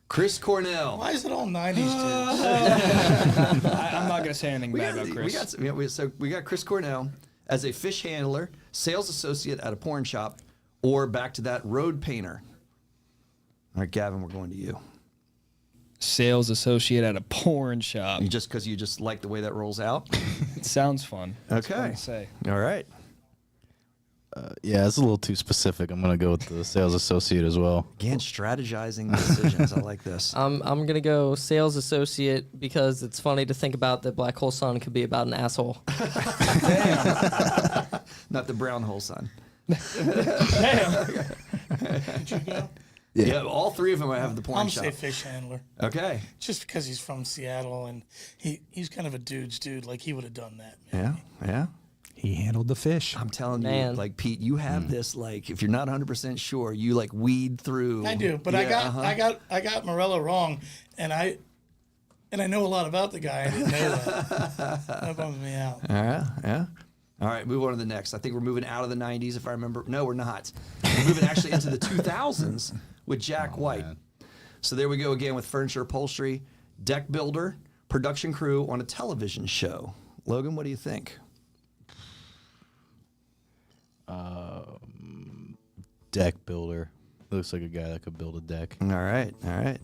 Chris Cornell. Why is it all 90s dudes? I'm not gonna say anything bad about Chris. We got Chris Cornell as a fish handler, sales associate at a porn shop, or back to that, road painter. All right, Gavin, we're going to you. Sales associate at a porn shop. You just because you just like the way that rolls out. It sounds fun. It's fun Okay. to say. All right. Yeah, it's a little too specific. I'm gonna go with the sales associate as well. Again, strategizing decisions. I like this. I'm gonna go sales associate because it's funny to think about that Black Hole Sun could be about an asshole. Not the brown hole son. Did you go? Yeah, all 3 of them I have the porn I'm shop. say fish handler. Okay. Just because he's from Seattle and he's kind of a dude's dude. Like he would have done that. Yeah. Yeah. He handled the fish. I'm telling you, Man. like Pete, you have this. Like, if you're not 100% sure, you like weed through. I do, but I got Morello wrong, and I know a lot about the guy. I didn't know that. That bums me out. Yeah, yeah. All right, move on to the next. I think we're moving out of the 90s, if I remember. No, we're not. We're moving actually into the 2000s with Jack White. Man. So there we go again with furniture upholstery, deck builder, production crew on a television show. Logan, what do you think? Deck builder. Looks like a guy that could build a deck. All right, all right.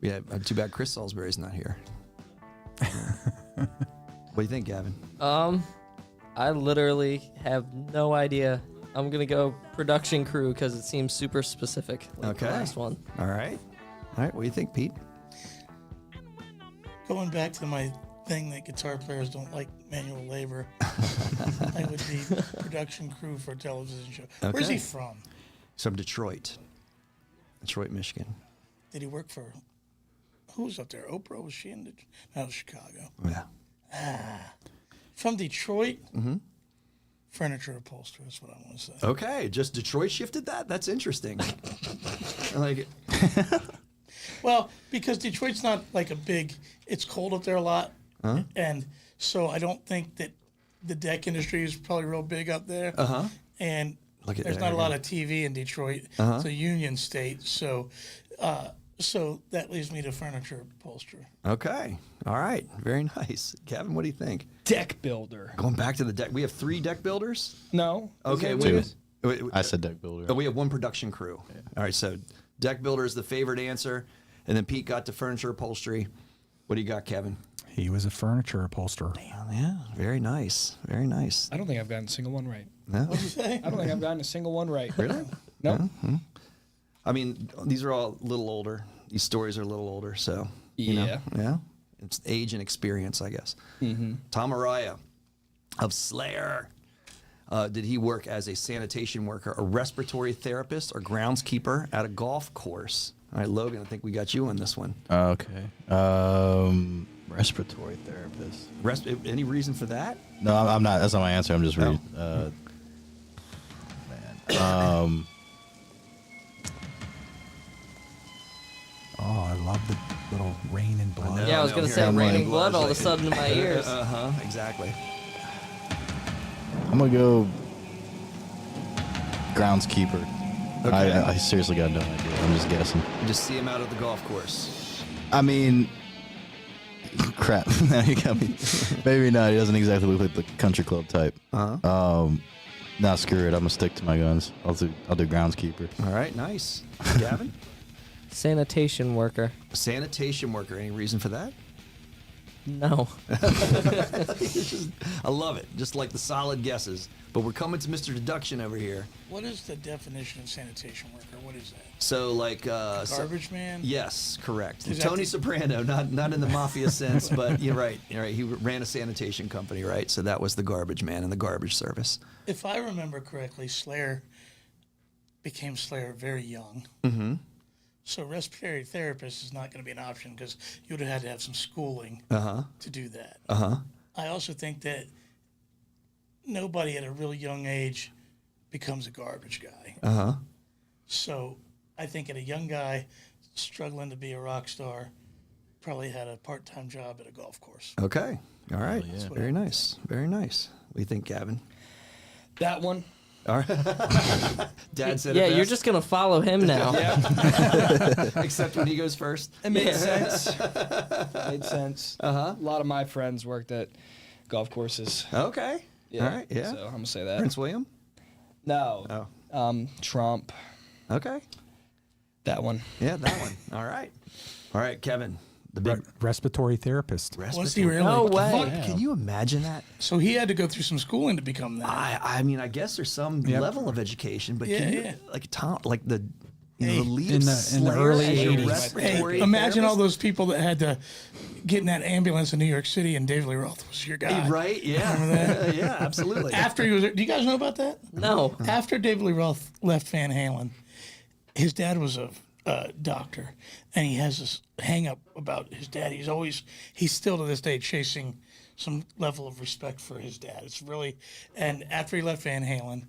Yeah, too bad Chris Salisbury's not here. What do you think, Gavin? I literally have no idea. I'm gonna go production crew because it seems super specific. Like the Okay. last one. All right. All right, what do you think, Pete? Going back to my thing that guitar players don't like manual labor, I would be production crew for a television show. Where's Okay. he from? He's from Detroit, Michigan. Did he work for? Who was up there? Oprah? Was she in Detroit? No, Chicago. Yeah. From Detroit. Mm-hmm. Furniture upholstery. That's what I want to say. Okay, just Detroit shifted that? That's interesting. I like it. Well, because Detroit's not like a big. It's cold up there a lot, and so I don't think that the deck industry is probably real big up there. And Look at there's that not a area. lot of TV in Detroit. It's a union state, so that leads me to furniture upholstery. Okay. All right. Very nice. Gavin, what do you think? Deck builder. Going back to the deck, we have 3 deck builders. No. Okay. Is that Wait, two? wait. I said deck builder. Oh, we have 1 production crew. All right. So deck builder is the favorite answer, and then Pete got to furniture upholstery. What do you got, Kevin? He was a furniture upholsterer. Oh, yeah. Very nice. Very nice. I don't think I've gotten a single one right. No? What'd you say? I don't think I've gotten a single one right. Really? No. I mean, these are all a little older. These stories are a little older, so you know, Yeah. yeah. It's age and experience, I guess. Tom Araya of Slayer. Did he work as a sanitation worker, a respiratory therapist, or groundskeeper at a golf course? All right, Logan, I think we got you on this one. Okay. Respiratory therapist. Any reason for that? No, I'm not. That's not my answer. I'm just reading. Man. Oh, I love the little rain and blood. Yeah, I was gonna say I'm raining like- blood all of a sudden in my ears. Exactly. I'm gonna go groundskeeper. Okay. I seriously got no idea. I'm just guessing. You just see him out at the golf course. I mean, crap. Now you got me. Maybe not. He doesn't exactly look like the country club type. Nah, screw it. I'm gonna stick to my guns. I'll do groundskeeper. All right, nice. Gavin? Sanitation worker. Sanitation worker. Any reason for that? No. I love it. Just like the solid guesses. But we're coming to Mr. Deduction over here. What is the definition of sanitation worker? What is that? So, like... Garbage man? Yes, correct. Is that Tony the- Soprano, not in the mafia sense, but you're right. You're right. He ran a sanitation company, right? So that was the garbage man in the garbage service. If I remember correctly, Slayer became Slayer very young. Mm-hmm. So respiratory therapist is not going to be an option because you would have had to have some schooling to do that. I also think that nobody at a really young age becomes a garbage guy. So I think at a young guy struggling to be a rock star probably had a part-time job at a golf course. Okay. All right. That's what Very I would nice. Very nice. What do you think, Gavin? That one. All right. Dad said Yeah, it you're best. just gonna follow him now. Except when he goes first. It made sense. Made sense. A lot of my friends worked at golf courses. Okay. Yeah. All right. Yeah. So I'm gonna say that. Prince William? No. Oh. Trump. Okay. That one. Yeah, that one. All right. All right, Kevin. The big Respiratory therapist. Was he really? No What the way. fuck? Can you imagine that? So he had to go through some schooling to become that. I mean, I guess there's some level of education, but Yeah, can you, yeah. like Tom, like the you know, Hey. the lead In the Slayer early as your 80s. respiratory Hey, imagine all therapist? those people that had to get in that ambulance in New York City, and David Lee Roth was your guy. Right? Yeah. Yeah, absolutely. After he was, do you guys know about that? No. After David Lee Roth left Van Halen, his dad was a doctor, and he has this hang up about his dad. He's still to this day chasing some level of respect for his dad. It's really, and after he left Van Halen,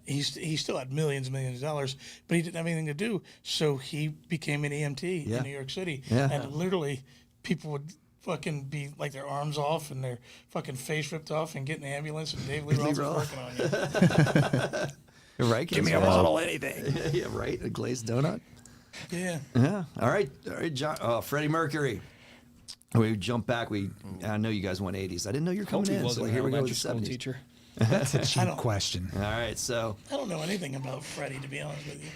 he still had millions of dollars, but he didn't have anything to do, so he became an EMT in New York City, and literally people would fucking be like their arms off and their fucking face ripped off and get in the ambulance, and Dave Lee Roth was working on you. Right? Give me a bottle of anything. Yeah, right. A glazed donut. Yeah. Yeah. All right, John. Freddie Mercury. We jump back. I know you guys went 80s. I didn't know you were coming Hope he in. wasn't So an here we go with elementary the school 70s. teacher. That's a cheap question. All right, so I don't know anything about Freddie, to be honest with you.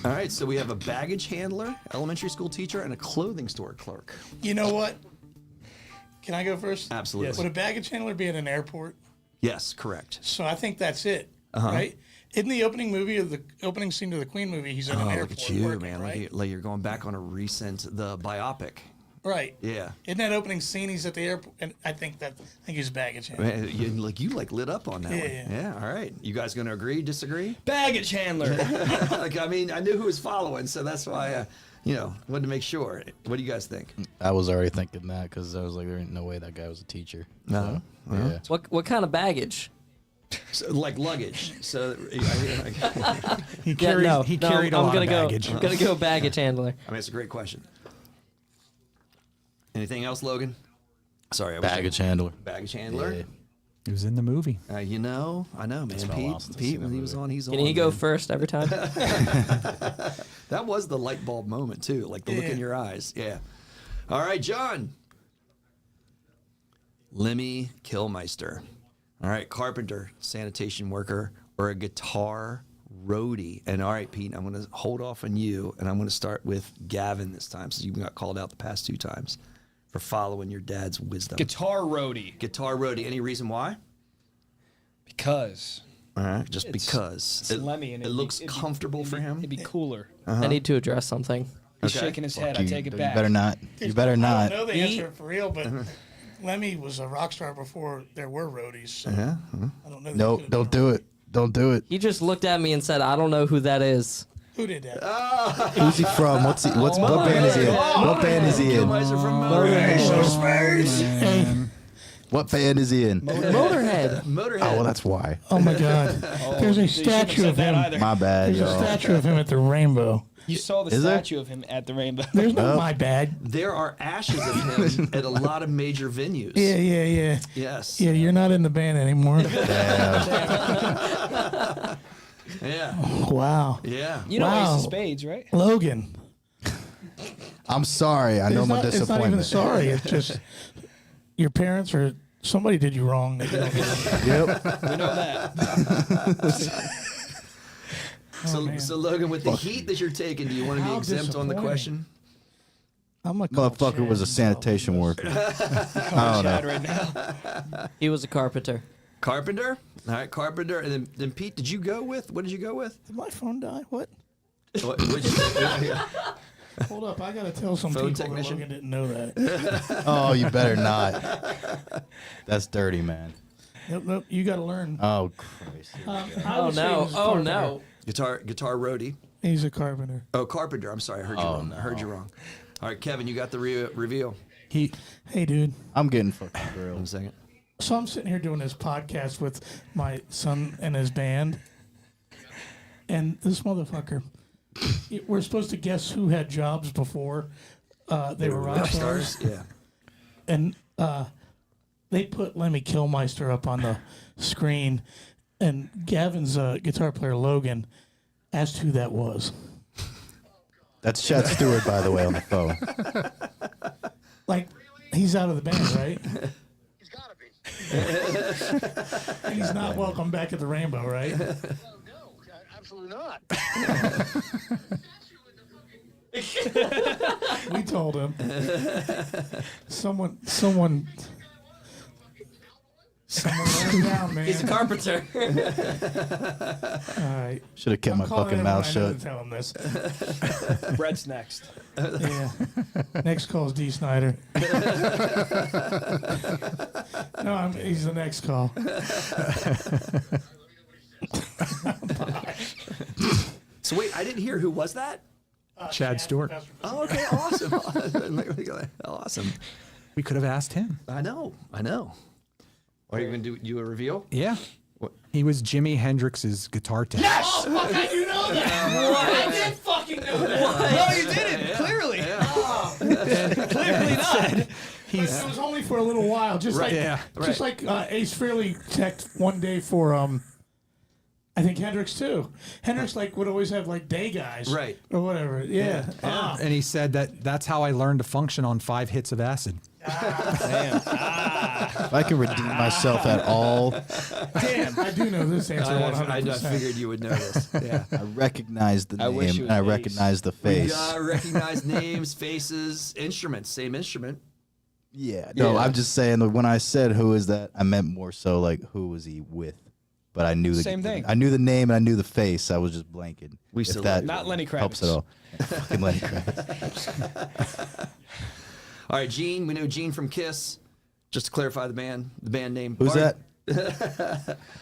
all right, so we have a baggage handler, elementary school teacher, and a clothing store clerk. You know what? Can I go first? Absolutely. Would a baggage handler be at an airport? Yes, correct. So I think that's it, right? In the opening scene of the Queen movie, he's at an Oh, airport look at you, working, man! right? Like you're going back on the biopic. Right. Yeah. In that opening scene, he's at the airport, and I think he's a baggage handler. Man, you lit up on that one. Yeah. Yeah. All right. You guys gonna agree? Disagree? Baggage handler. Like I mean, I knew who was following, so that's why wanted to make sure. What do you guys think? I was already thinking that because I was like, there ain't no way that guy was a teacher. No. So, yeah. What kind of baggage? So, like luggage. So He carried a lot of baggage. I'm gonna go baggage handler. I mean, it's a great question. Anything else, Logan? Sorry, I was Baggage handler. Baggage handler. Yeah. He was in the movie. I know, man. been a while since I've Pete, seen when that he was movie. on, he's on. Can he go man. first every time? That was the light bulb moment too, like the look in your eyes. Yeah. All right, John. Lemmy Kilmeister. All right, carpenter, sanitation worker, or a guitar roadie. And all right, Pete, I'm going to hold off on you, and I'm going to start with Gavin this time, since you got called out the past 2 times for following your dad's wisdom. Guitar roadie. Guitar roadie. Any reason why? Because. All right, just because. It's Lemmy, and it looks comfortable for him. It'd be cooler. I need to address something. He's Okay. shaking his head. I take it You back. better not. You better I not. don't know the answer for real, but Lemmy was a rock star before there were roadies. So Yeah. I don't know. Nope. Don't do it. Don't do it. He just looked at me and said, "I don't know who that is." Who did that? Who's he from? What band is he in? What band is he in? Killmeister from Motorhead. Hey, What band is he in? Motorhead. Motorhead. Oh, well, that's why. oh my God. There's a you shouldn't have statue said of that him. either. My bad, There's a y'all. statue of him at the Rainbow. You saw the Is there? statue of him at the Rainbow. There's no my bad. There are ashes of him at a lot of major venues. Yeah. Yes. Yeah, you're not in the band anymore. Yeah. Wow. Yeah. You know Wow. Ace of Spades, right? Logan. I'm sorry. I know my It's not even disappointment. sorry. It's just your parents or somebody did you wrong. That you don't get. Yep. We know that. So Logan, with the heat that you're taking, do you want to be How exempt on the disappointing. question? I'm a Motherfucker was a sanitation worker. I don't Chad know. right now. He was a carpenter. Carpenter? All right, Carpenter. And then Pete, did you go with? What did you go with? Did my phone die? What? What'd you- Hold up, I gotta tell some Phone people technician? that Logan didn't know that. Oh, you better not. That's dirty, man. Nope, you gotta learn. Oh, Christ. Oh no! Oh no! guitar roadie. He's a carpenter. Oh, Carpenter. I'm sorry, I heard you wrong. I heard you wrong. All right, Kevin, you got the reveal. Hey, dude. I'm getting fucking One grilled. second. So I'm sitting here doing this podcast with my son and his band, and this motherfucker. We're supposed to guess who had jobs before they were rock stars, Yeah. and they put Lemmy Kilmister up on the screen, and Gavin's guitar player Logan asked who that was. That's Chad Stewart, by the way, on the phone. Like, he's out of the band, right? He's gotta be. And he's not welcome back at the Rainbow, right? Well, no, absolutely not. We told him. Someone let him down, man. He's a carpenter. All right. Should have kept my Calling fucking everyone mouth I know shut. to tell him this. Brett's next. Yeah. Next call is D. Snyder. No, he's the next call. So wait, I didn't hear who was that? Chad Stewart. Oh, okay, awesome. Awesome. We could have asked him. I know. Are you going to do a reveal? Yeah. What? He was Jimi Hendrix's guitar tech. Oh, fuck, I do know that. I did fucking know that. No, you didn't. Clearly. Clearly not. It was only for a little while, just Right, like yeah, just like Ace Frehley teched one day for I think Hendrix too. Hendrix would always have day guys, Right. or whatever. Yeah. And he said that's how I learned to function on 5 hits of acid. If I can redeem myself at all, Damn, I do know this answer 100%. I figured you would know this. Yeah. I recognize the I wish name it and I was Ace. recognize the We face. recognize names, faces, instruments. Same instrument. Yeah, no, Yeah. I'm just saying that when I said who is that, I meant more so who was he with? But I knew Same thing. I knew the name and I knew the face. I was just blanking. We If still that love you. Not Lenny helps Kravitz. at all. Fucking Lenny Kravitz. All right, Gene. We know Gene from Kiss. Just to clarify the band name. Who's that?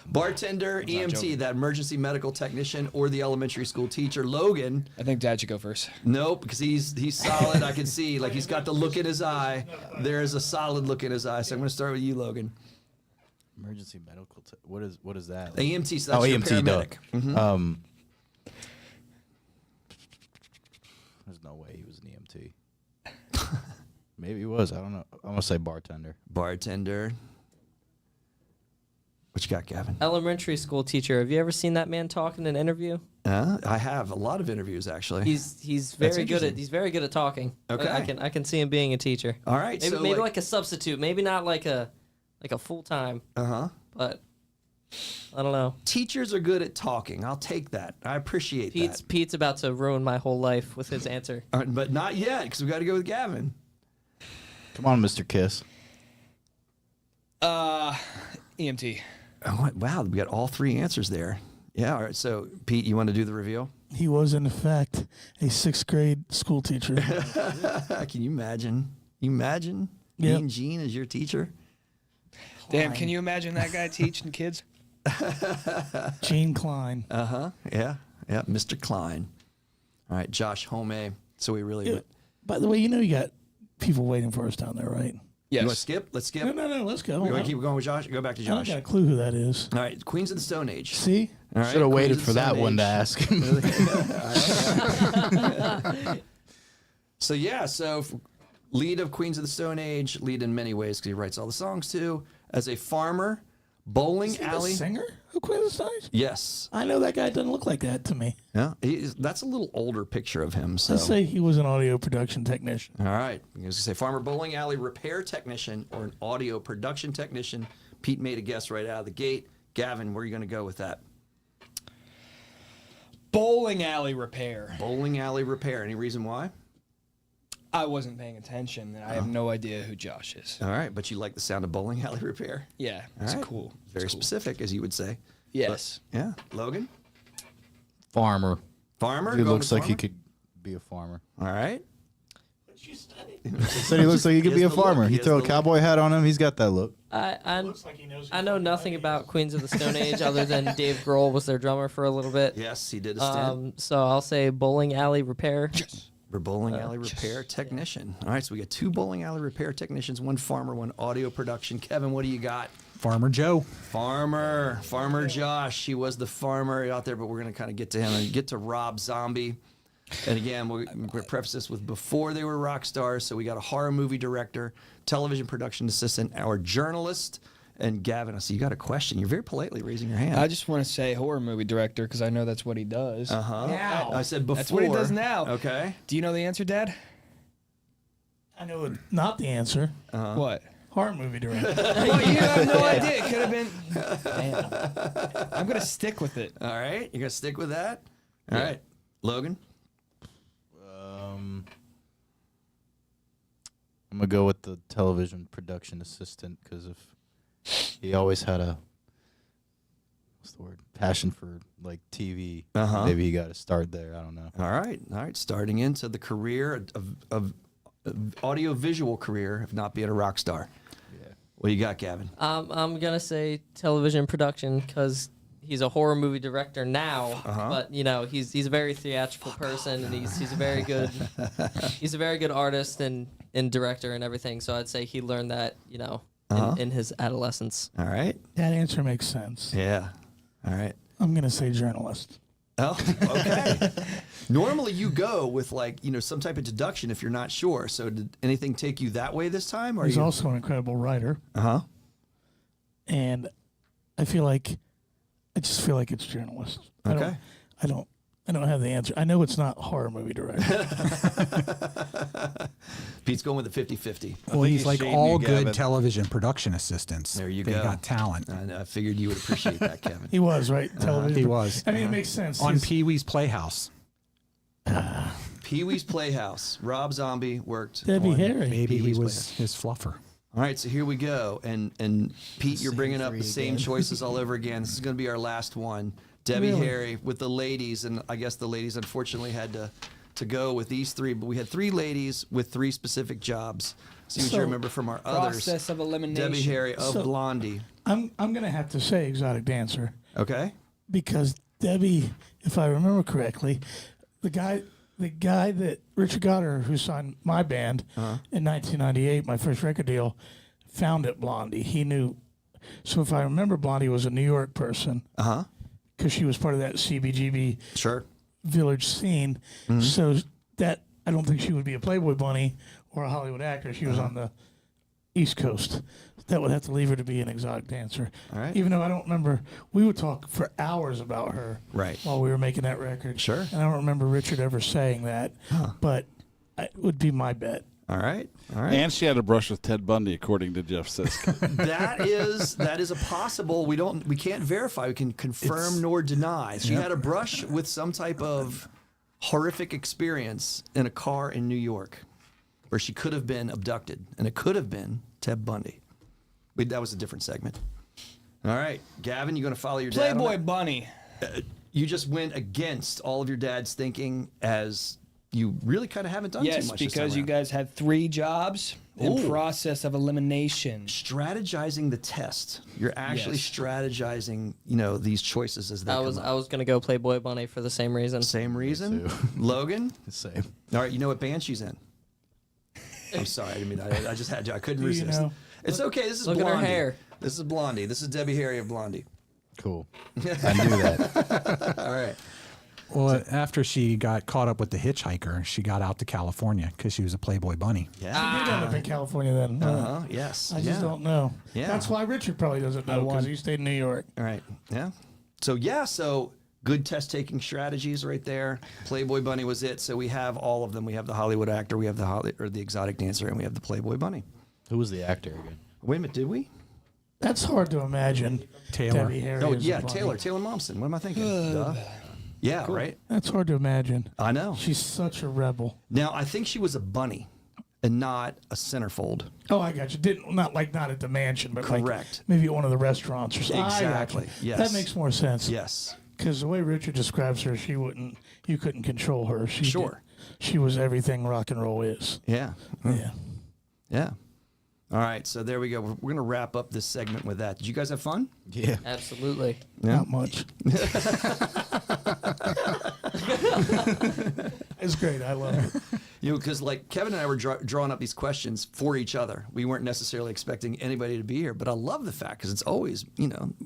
Bartender, EMT, joking. that emergency medical technician, or the elementary school teacher. Logan. I think Dad should go first. Nope, because he's solid. I can see he's got the look in his eye. There is a solid look in his eye. So I'm going to start with you, Logan. Emergency medical. What is that? EMT. So that's your EMT. Duh. paramedic. There's no way he was an EMT. Maybe he was. I don't know. I'm gonna say bartender. Bartender. What you got, Gavin? Elementary school teacher. Have you ever seen that man talk in an interview? I have a lot of interviews actually. He's That's very good at interesting. talking. Okay. I can see him being a teacher. All right, Maybe so maybe like a substitute. Maybe not like a full time. But I don't know. Teachers are good at talking. I'll take that. I appreciate that. Pete's about to ruin my whole life with his answer. But not yet, because we got to go with Gavin. Come on, Mr. Kiss. EMT. Oh, wow, we got all 3 answers there. Yeah, all right. So, Pete, you want to do the reveal? He was, in effect, a 6th grade school teacher. Can you imagine? Yep. Being Gene as your teacher? Damn, can you imagine that guy teaching kids? Gene Klein. Yeah, Mr. Klein. All right, Josh Homme. So we really went. By the way, you got people waiting for us down there, right? Yes. You want to skip? Let's skip. No, let's go. You want to keep going with Josh? Go back to I don't Josh. got a clue who that is. All right, Queens of the Stone Age. See? All right, Should have Queens waited of for the that Stone one to Age. ask. So yeah, lead of Queens of the Stone Age, lead in many ways because he writes all the songs too. As a farmer, bowling Is he alley. the singer who Queen of the Stone Age? Yes. I know that guy doesn't look like that to me. Yeah. That's a little older picture of him. So. Let's say he was an audio production technician. All right. I was going to say farmer, bowling alley repair technician, or an audio production technician. Pete made a guess right out of the gate. Gavin, where are you going to go with that? Bowling alley repair. Bowling alley repair. Any reason why? I wasn't paying attention, and I have no idea who Josh is. All right. But you like the sound of bowling alley repair? Yeah, All it's right. cool. Very It's cool. specific, as you would say. Yes. But, yeah. Logan? Farmer. Farmer? He Going looks with like he farmer? could be a farmer. All right. But you studied. Said he looks like he could He be has a the look. farmer. He You has throw a the cowboy hat on him, he's got that look. I Looks like he knows. I know nothing about Queens of the Stone Age other than Dave Grohl was their drummer for a little bit. Yes, he did a stint. So I'll say bowling alley repair. For bowling alley repair technician. All right, so we got 2 bowling alley repair technicians, 1 farmer, 1 audio production. Kevin, what do you got? Farmer Joe. Farmer Josh. He was the farmer out there, but we're going to kind of get to him and get to Rob Zombie. And again, we're preface this with before they were rock stars. So we got a horror movie director, television production assistant, our journalist, and Gavin. I see you got a question. You're very politely raising your hand. I just want to say horror movie director because I know that's what he does. Now. I said before. That's what he does now. Okay. Do you know the answer, Dad? I know not the answer. What? Horror movie director. Well, you have no idea. It could have been. Damn. I'm gonna stick with it. All right. You're going to stick with that? All right. Logan? I'm going to go with the television production assistant because if he always had a, what's the word, passion for like TV. Maybe he got to start there. I don't know. All right. Starting into the career of audio-visual career of not being a rock star. Yeah. What do you got, Gavin? I'm gonna say television production because he's a horror movie director now, but he's a very theatrical person, and he's a very good artist and director and everything. So I'd say he learned that in his adolescence. All right. That answer makes sense. Yeah. All right. I'm gonna say journalist. Oh, okay. Normally you go with some type of deduction if you're not sure. So did anything take you that way this time? Or He's also an incredible writer. And I just feel like it's journalist. Okay. I don't have the answer. I know it's not horror movie director. Pete's going with the 50-50. Well, he's like all good Gavin. television production assistants. There you they go. got talent. I figured you would appreciate that, Kevin. He was, right? Television. He was. I mean, it makes sense. On He's- Pee Wee's Playhouse. Pee-wee's Playhouse. Rob Zombie worked. Debbie on Harry. Maybe he Pee-wee's was his fluffer. All right, so here we go. And Pete, you're bringing up the same choices all over again. This is going to be our last one. Debbie Really? Harry with the ladies, and I guess the ladies unfortunately had to go with these 3, but we had 3 ladies with 3 specific jobs. See what you So- remember from our others. Process of elimination. Debbie Harry of So- Blondie. I'm gonna have to say exotic dancer Okay? because Debbie, if I remember correctly, the guy that Richard Goddard, who signed my band in 1998, my first record deal, founded Blondie. He knew. So if I remember, Blondie was a New York person. Because she was part of that CBGB Sure. village scene. So that I don't think she would be a Playboy bunny or a Hollywood actor. She was on the East Coast. That would have to leave her to be an exotic dancer. All right. Even though I don't remember, we would talk for hours about her Right. while we were making that record. Sure. And I don't remember Richard ever saying that, but it would be my bet. All right. All right. And she had a brush with Ted Bundy, according to Jeff Sisk. that is a possible. We can't verify. We can confirm nor deny. She had a brush with some type of horrific experience in a car in New York, where she could have been abducted, and it could have been Ted Bundy. That was a different segment. All right, Gavin, you going to follow your dad? Playboy bunny. You just went against all of your dad's thinking as you really kind of haven't done too Yes, much. this because time you around. guys had 3 jobs and Ooh. process of elimination. Strategizing the test. You're actually Yes. strategizing, these choices as they I come was up. I was gonna go Playboy Bunny for the same reason. Same reason. Logan. Same. All right, you know what band she's in? I'm sorry, I didn't mean I just had to. I couldn't Do you resist. know? It's okay. This is Look at Blondie. her hair. This is Blondie. This is Debbie Harry of Blondie. Cool. I knew that. All right. Well, after she got caught up with the hitchhiker, she got out to California because she was a Playboy bunny. He did end up in California then. Yes. I just don't know. Yeah. That's why Richard probably doesn't know because he stayed in New York. All right. Yeah. So good test taking strategies right there. Playboy Bunny was it. So we have all of them. We have the Hollywood actor, we have the exotic dancer, and we have the Playboy Bunny. Who was the actor again? Wait a minute, did we? That's hard to imagine. Taylor. Debbie Harry Oh as a yeah, Blondie. Taylor Momsen. What am I thinking? Duh. Yeah, right. That's hard to imagine. I know. She's such a rebel. Now I think she was a bunny, and not a centerfold. Oh, I got you. Not at the mansion, but Correct. like maybe at one of the restaurants or something. Exactly. I got you. Yes. That makes more sense. Yes. Because the way Richard describes her, you couldn't control her. Sure. She was everything rock and roll is. Yeah. Yeah. Yeah. All right. So there we go. We're going to wrap up this segment with that. Did you guys have fun? Yeah. Absolutely. Yeah. Not much. It's great. I love it. Because like Kevin and I were drawing up these questions for each other. We weren't necessarily expecting anybody to be here, but I love the fact because it's always,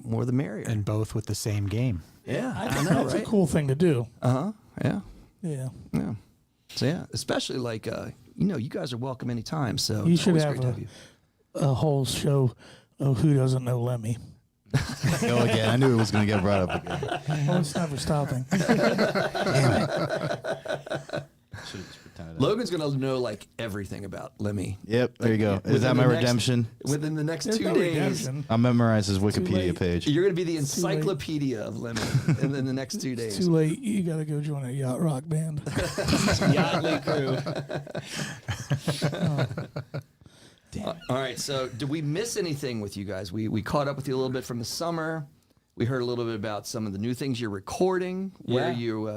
more the merrier. And both with the same game. Yeah, I think that's a cool thing to do. Yeah. Yeah. Yeah. So yeah, especially like you guys are welcome anytime. So You it's should always have great to have you. a whole show of Who Doesn't Know Lemmy. Go again. I knew it was going to get brought up again. Well, it's never stopping. Should've just pretended. Logan's gonna know like everything about Lemmy. Yep, there you go. Is Within that my the next- redemption? Within the next There's 2 no days, redemption. I'll memorize his Wikipedia late. page. you're gonna be the late. encyclopedia of Lemmy in the next 2 days. Too late. You got to go join a yacht rock band. Yachtly crew. All right. So, did we miss anything with you guys? We caught up with you a little bit from the summer. We heard a little bit about some of the new things you're recording, where you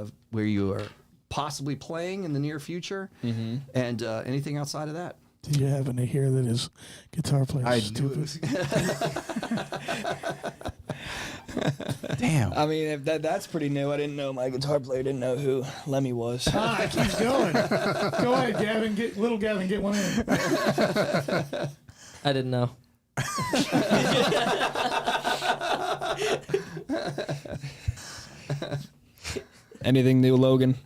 are possibly playing in the near future, and anything outside of that. Did you happen to hear that his guitar player I is knew stupid? Damn. I mean, if that's pretty new. I didn't know my guitar player didn't know who Lemmy was. It keeps going. Go ahead, Gavin. Little Gavin, get one in. I didn't know. Anything new, Logan?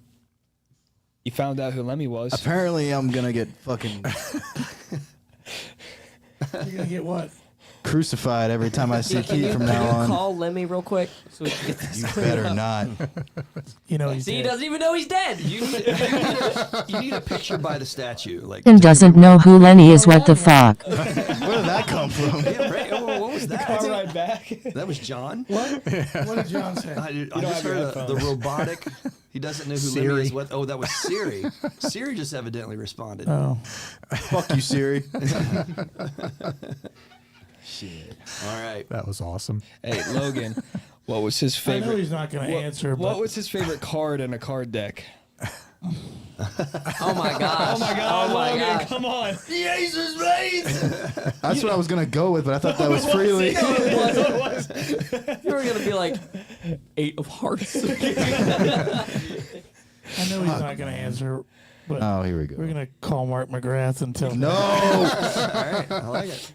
You found out who Lemmy was. Apparently, I'm going to get fucking You're going to get what? crucified every time I see Can you Keith from now on. call Lemmy real quick so we can get this You cleared better up? not. You know he's See, he dead. doesn't even know he's dead. You need a picture by the statue, like. And doesn't know who Lenny is. What the fuck? Where did that come from? Yeah, right. Oh, what was that? Car ride back. That was John. What? What did John say? I just have your heard the headphones. robotic. He doesn't know who Siri. Lemmy is. What? Oh, that was Siri. Siri just evidently responded. Oh, Fuck you, Siri. Shit. All right. That was awesome. Hey, Logan, what was his I favorite? know he's not going to answer, What but was his favorite card in a card deck? Oh my gosh. Oh my god. Oh my Logan, gosh. come on. That's what I was going to go with, but I thought that was freely. You were gonna be like 8 of hearts. I know he's not going to answer. But Oh, here we go. we're going to call Mark McGrath and tell him. No. All right. I like it.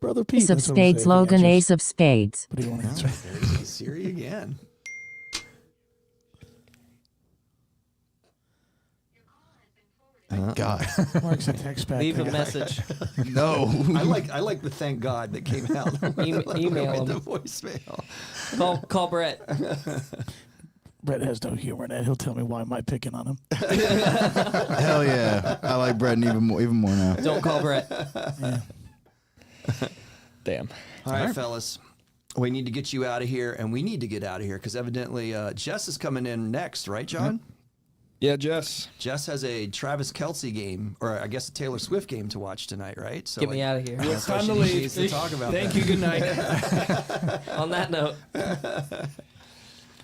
Brother Pete. Ace of that's what we spades, say if he Logan, answers. ace of spades. But he won't answer. There's Siri again. God. Mark's a text back. Leave a there. message. No. I like the thank God that came out. Email the him. voicemail. Call Brett. Brett has no humor in that. He'll tell me why am I picking on him. Hell yeah. I like Brett even more now. Don't call Brett. Damn. All right, fellas. We need to get you out of here, and we need to get out of here because evidently Jess is coming in next, right, John? Yeah, Jess. Jess has a Travis Kelce game, or I guess a Taylor Swift game to watch tonight, right? So Get me out of here. It's time to leave. To talk about Thank that. you. Good night. On that note.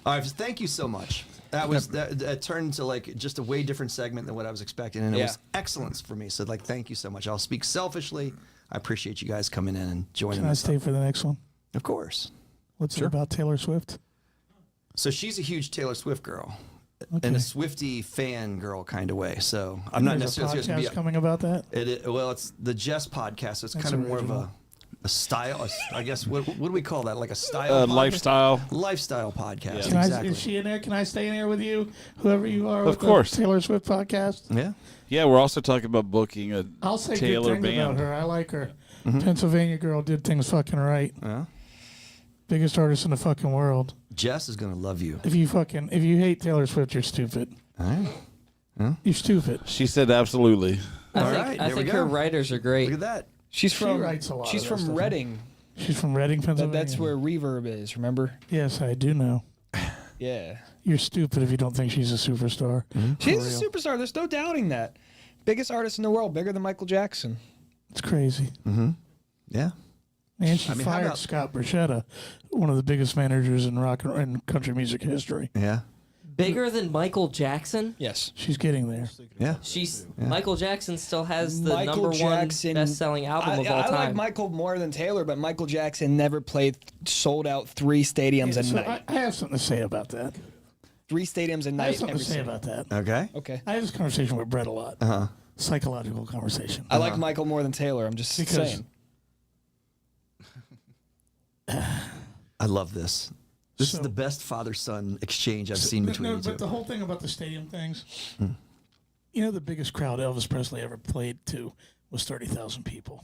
All right, thank you so much. That turned into like just a way different segment than what I was expecting, and it was excellence for me. So like, thank you so much. I'll speak selfishly. I appreciate you guys coming in and joining Can I us. stay for the next one? Of course. What's it about Taylor Swift? So she's a huge Taylor Swift girl, Okay. in a Swiftie fan girl kind of way. So I'm not There's a necessarily supposed to be podcast coming about that. Well, it's the Jess podcast, so it's That's kind of more of original. a style. I guess what do we call that? Like a style podcast? Lifestyle podcast. Can Exactly. is she in there? Can I stay in there with you, whoever you are? Of with course. The Taylor Swift podcast. Yeah. Yeah, we're also talking about booking a I'll say Taylor good things band. about her. I like her. Mm-hmm. Pennsylvania girl did things fucking right. Yeah. Biggest artist in the fucking world. Jess is gonna love you. If you hate Taylor Swift, you're stupid. All right. Yeah. You're stupid. She said absolutely. I think her writers are great. Look at that. She's She from writes a lot She's of that from stuff. Reading. She's from Reading, Pennsylvania. That's where Reverb is. Remember? Yes, I do know. Yeah. You're stupid if you don't think she's a superstar. She's a superstar. There's no doubting that. Biggest artist in the world, bigger than Michael Jackson. It's crazy. Mm-hmm. Yeah. And she I mean, how fired about- Scott Borchetta, one of the biggest managers in rock and country music history. Yeah. Bigger than Michael Jackson? Yes. She's getting there. Yeah. Michael Jackson still has the Michael number Jackson, one best-selling album of all I time. like Michael more than Taylor, but Michael Jackson never played sold out 3 stadiums a So night. I have something to say about that. 3 stadiums a I have night. something Every to say single- about that. Okay. Okay. I have this conversation with Brett a lot. Uh-huh. Psychological conversation. I like Michael more than Taylor. I'm just Because- saying. I love this. This is So- the best father-son exchange I've seen between you two. But the whole thing about the stadium things, Hmm. you know, the biggest crowd Elvis Presley ever played to was 30,000 people.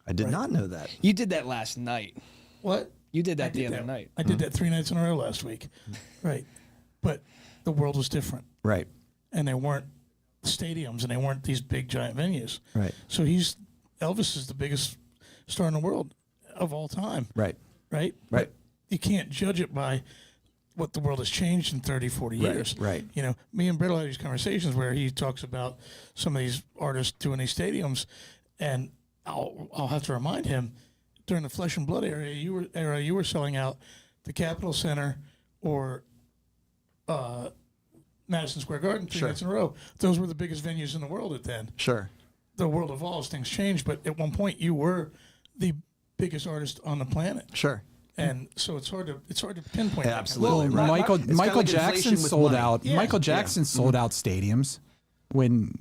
I did not know that. You did that last night. What? You did I that the did other night. I did that 3 nights in a row last week. Right. But the world was different. Right. And they weren't stadiums and they weren't these big giant venues. Right. So Elvis is the biggest star in the world of all time. Right. Right? Right. But you can't judge it by what the world has changed in 30, 40 Right, years. right. You know, me and Brett have these conversations where he talks about some of these artists doing these stadiums, and I'll have to remind him during the Flesh and Blood era you were selling out the Capitol Center or Madison Square Garden 3 nights in a row. Those were the biggest venues in the world at then. Sure. The world evolves, things change, but at one point you were the biggest artist on the planet. Sure. And so it's hard to pinpoint. Yeah, that. absolutely. Well, right. Michael It's kinda Michael like Jackson inflation with sold money. out. Yeah. Michael Jackson sold out stadiums when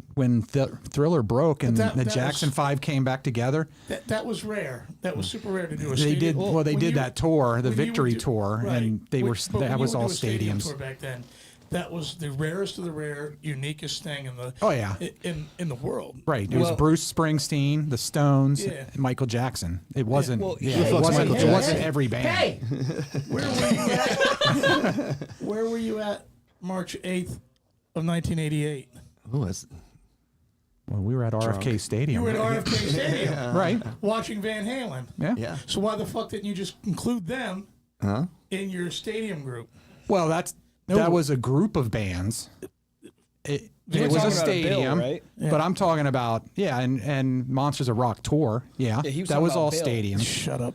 Thriller broke and that the was- Jackson 5 came back together. That was rare. That was super rare to do a They stadium. did well. They When did you- that tour, the when you Victory would do- tour, right. and they were But when that you was would all do a stadium stadiums. tour back then. That was the rarest of the rare, uniquest thing in the Oh, yeah. in the world. Right. It was Well- Bruce Springsteen, the Stones, Yeah. and Michael Jackson. It wasn't. Well, yeah, who the it fuck's wasn't. Michael It wasn't Jackson? every band. Hey, where were you at? Where were you at March 8th of 1988? Oh, that's Well, we were at RFK Stadium. You were at RFK Stadium, right. watching Van Halen. Yeah. yeah. So why the fuck didn't you just include them Huh? in your stadium group? Well, No. that was a group of bands. It You're was a talking about a bill, stadium, right? but I'm talking about and Monsters of Rock tour. Yeah, Yeah, he was that talking was about all Bill. stadiums. Shut up.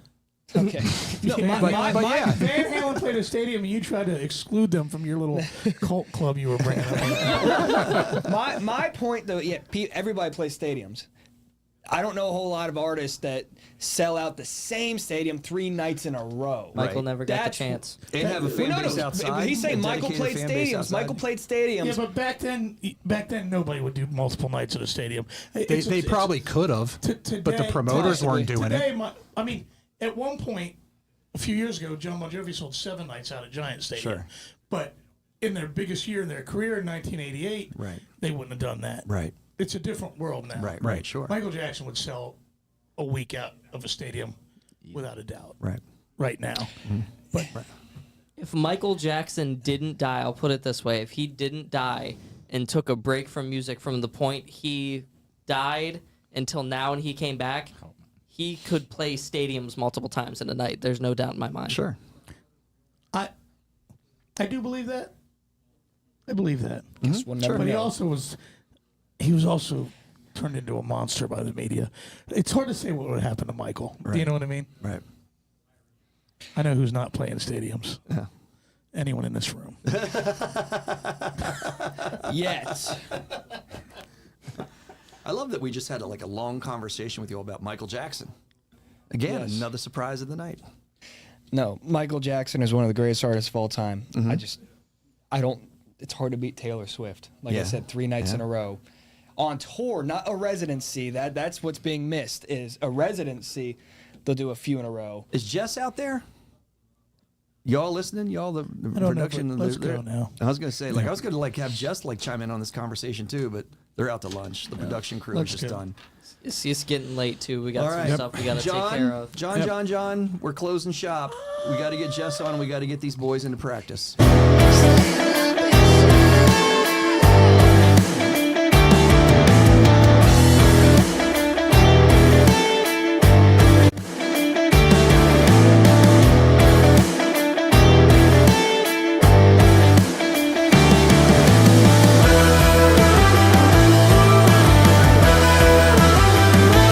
Okay. No, But yeah, Van Halen played a stadium, and you tried to exclude them from your little cult club you were bringing up. my point though, yeah, everybody plays stadiums. I don't know a whole lot of artists that sell out the same stadium 3 nights in a row. Michael Right. never got the That's- chance. And have a fan base But outside. he's saying a Michael dedicated played fan base stadiums. outside. Michael played stadiums. Yeah, but back then nobody would do multiple nights at a stadium. they probably could have, but the today- promoters weren't doing it. today, I mean, at one point, a few years ago, John Bon Jovi sold 7 nights out at Giant Stadium. Sure. But in their biggest year in their career in 1988, Right. they wouldn't have done that. Right. It's a different world now. Right. Sure. Michael Jackson would sell a week out of a stadium without a doubt. Right. Right now. But If Michael Jackson didn't die, I'll put it this way: if he didn't die and took a break from music from the point he died until now and he came back, he could play stadiums multiple times in a night. There's no doubt in my mind. Sure. I do believe that. I believe that. We'll never But he know. was also turned into a monster by the media. It's hard to say what would happen to Michael. Do you Right. know what I mean? Right. I know who's not playing stadiums. Yeah. anyone in this room. Yet. I love that we just had a long conversation with you all about Michael Jackson. Again, Yes. another surprise of the night. No, Michael Jackson is one of the greatest artists of all time. It's hard to beat Taylor Swift. Like I said, 3 nights in a row. On tour, not a residency. That's what's being missed, is a residency. They'll do a few in a row. Is Jess out there? Y'all listening? Y'all the I don't production? know, but let's go now. I was gonna say I was gonna have Jess chime in on this conversation too, but they're out to lunch. The production crew is just done. It's getting late too. We got All some right. stuff we got to take care of. John, we're closing shop. We got to get Jess on. We got to get these boys into practice.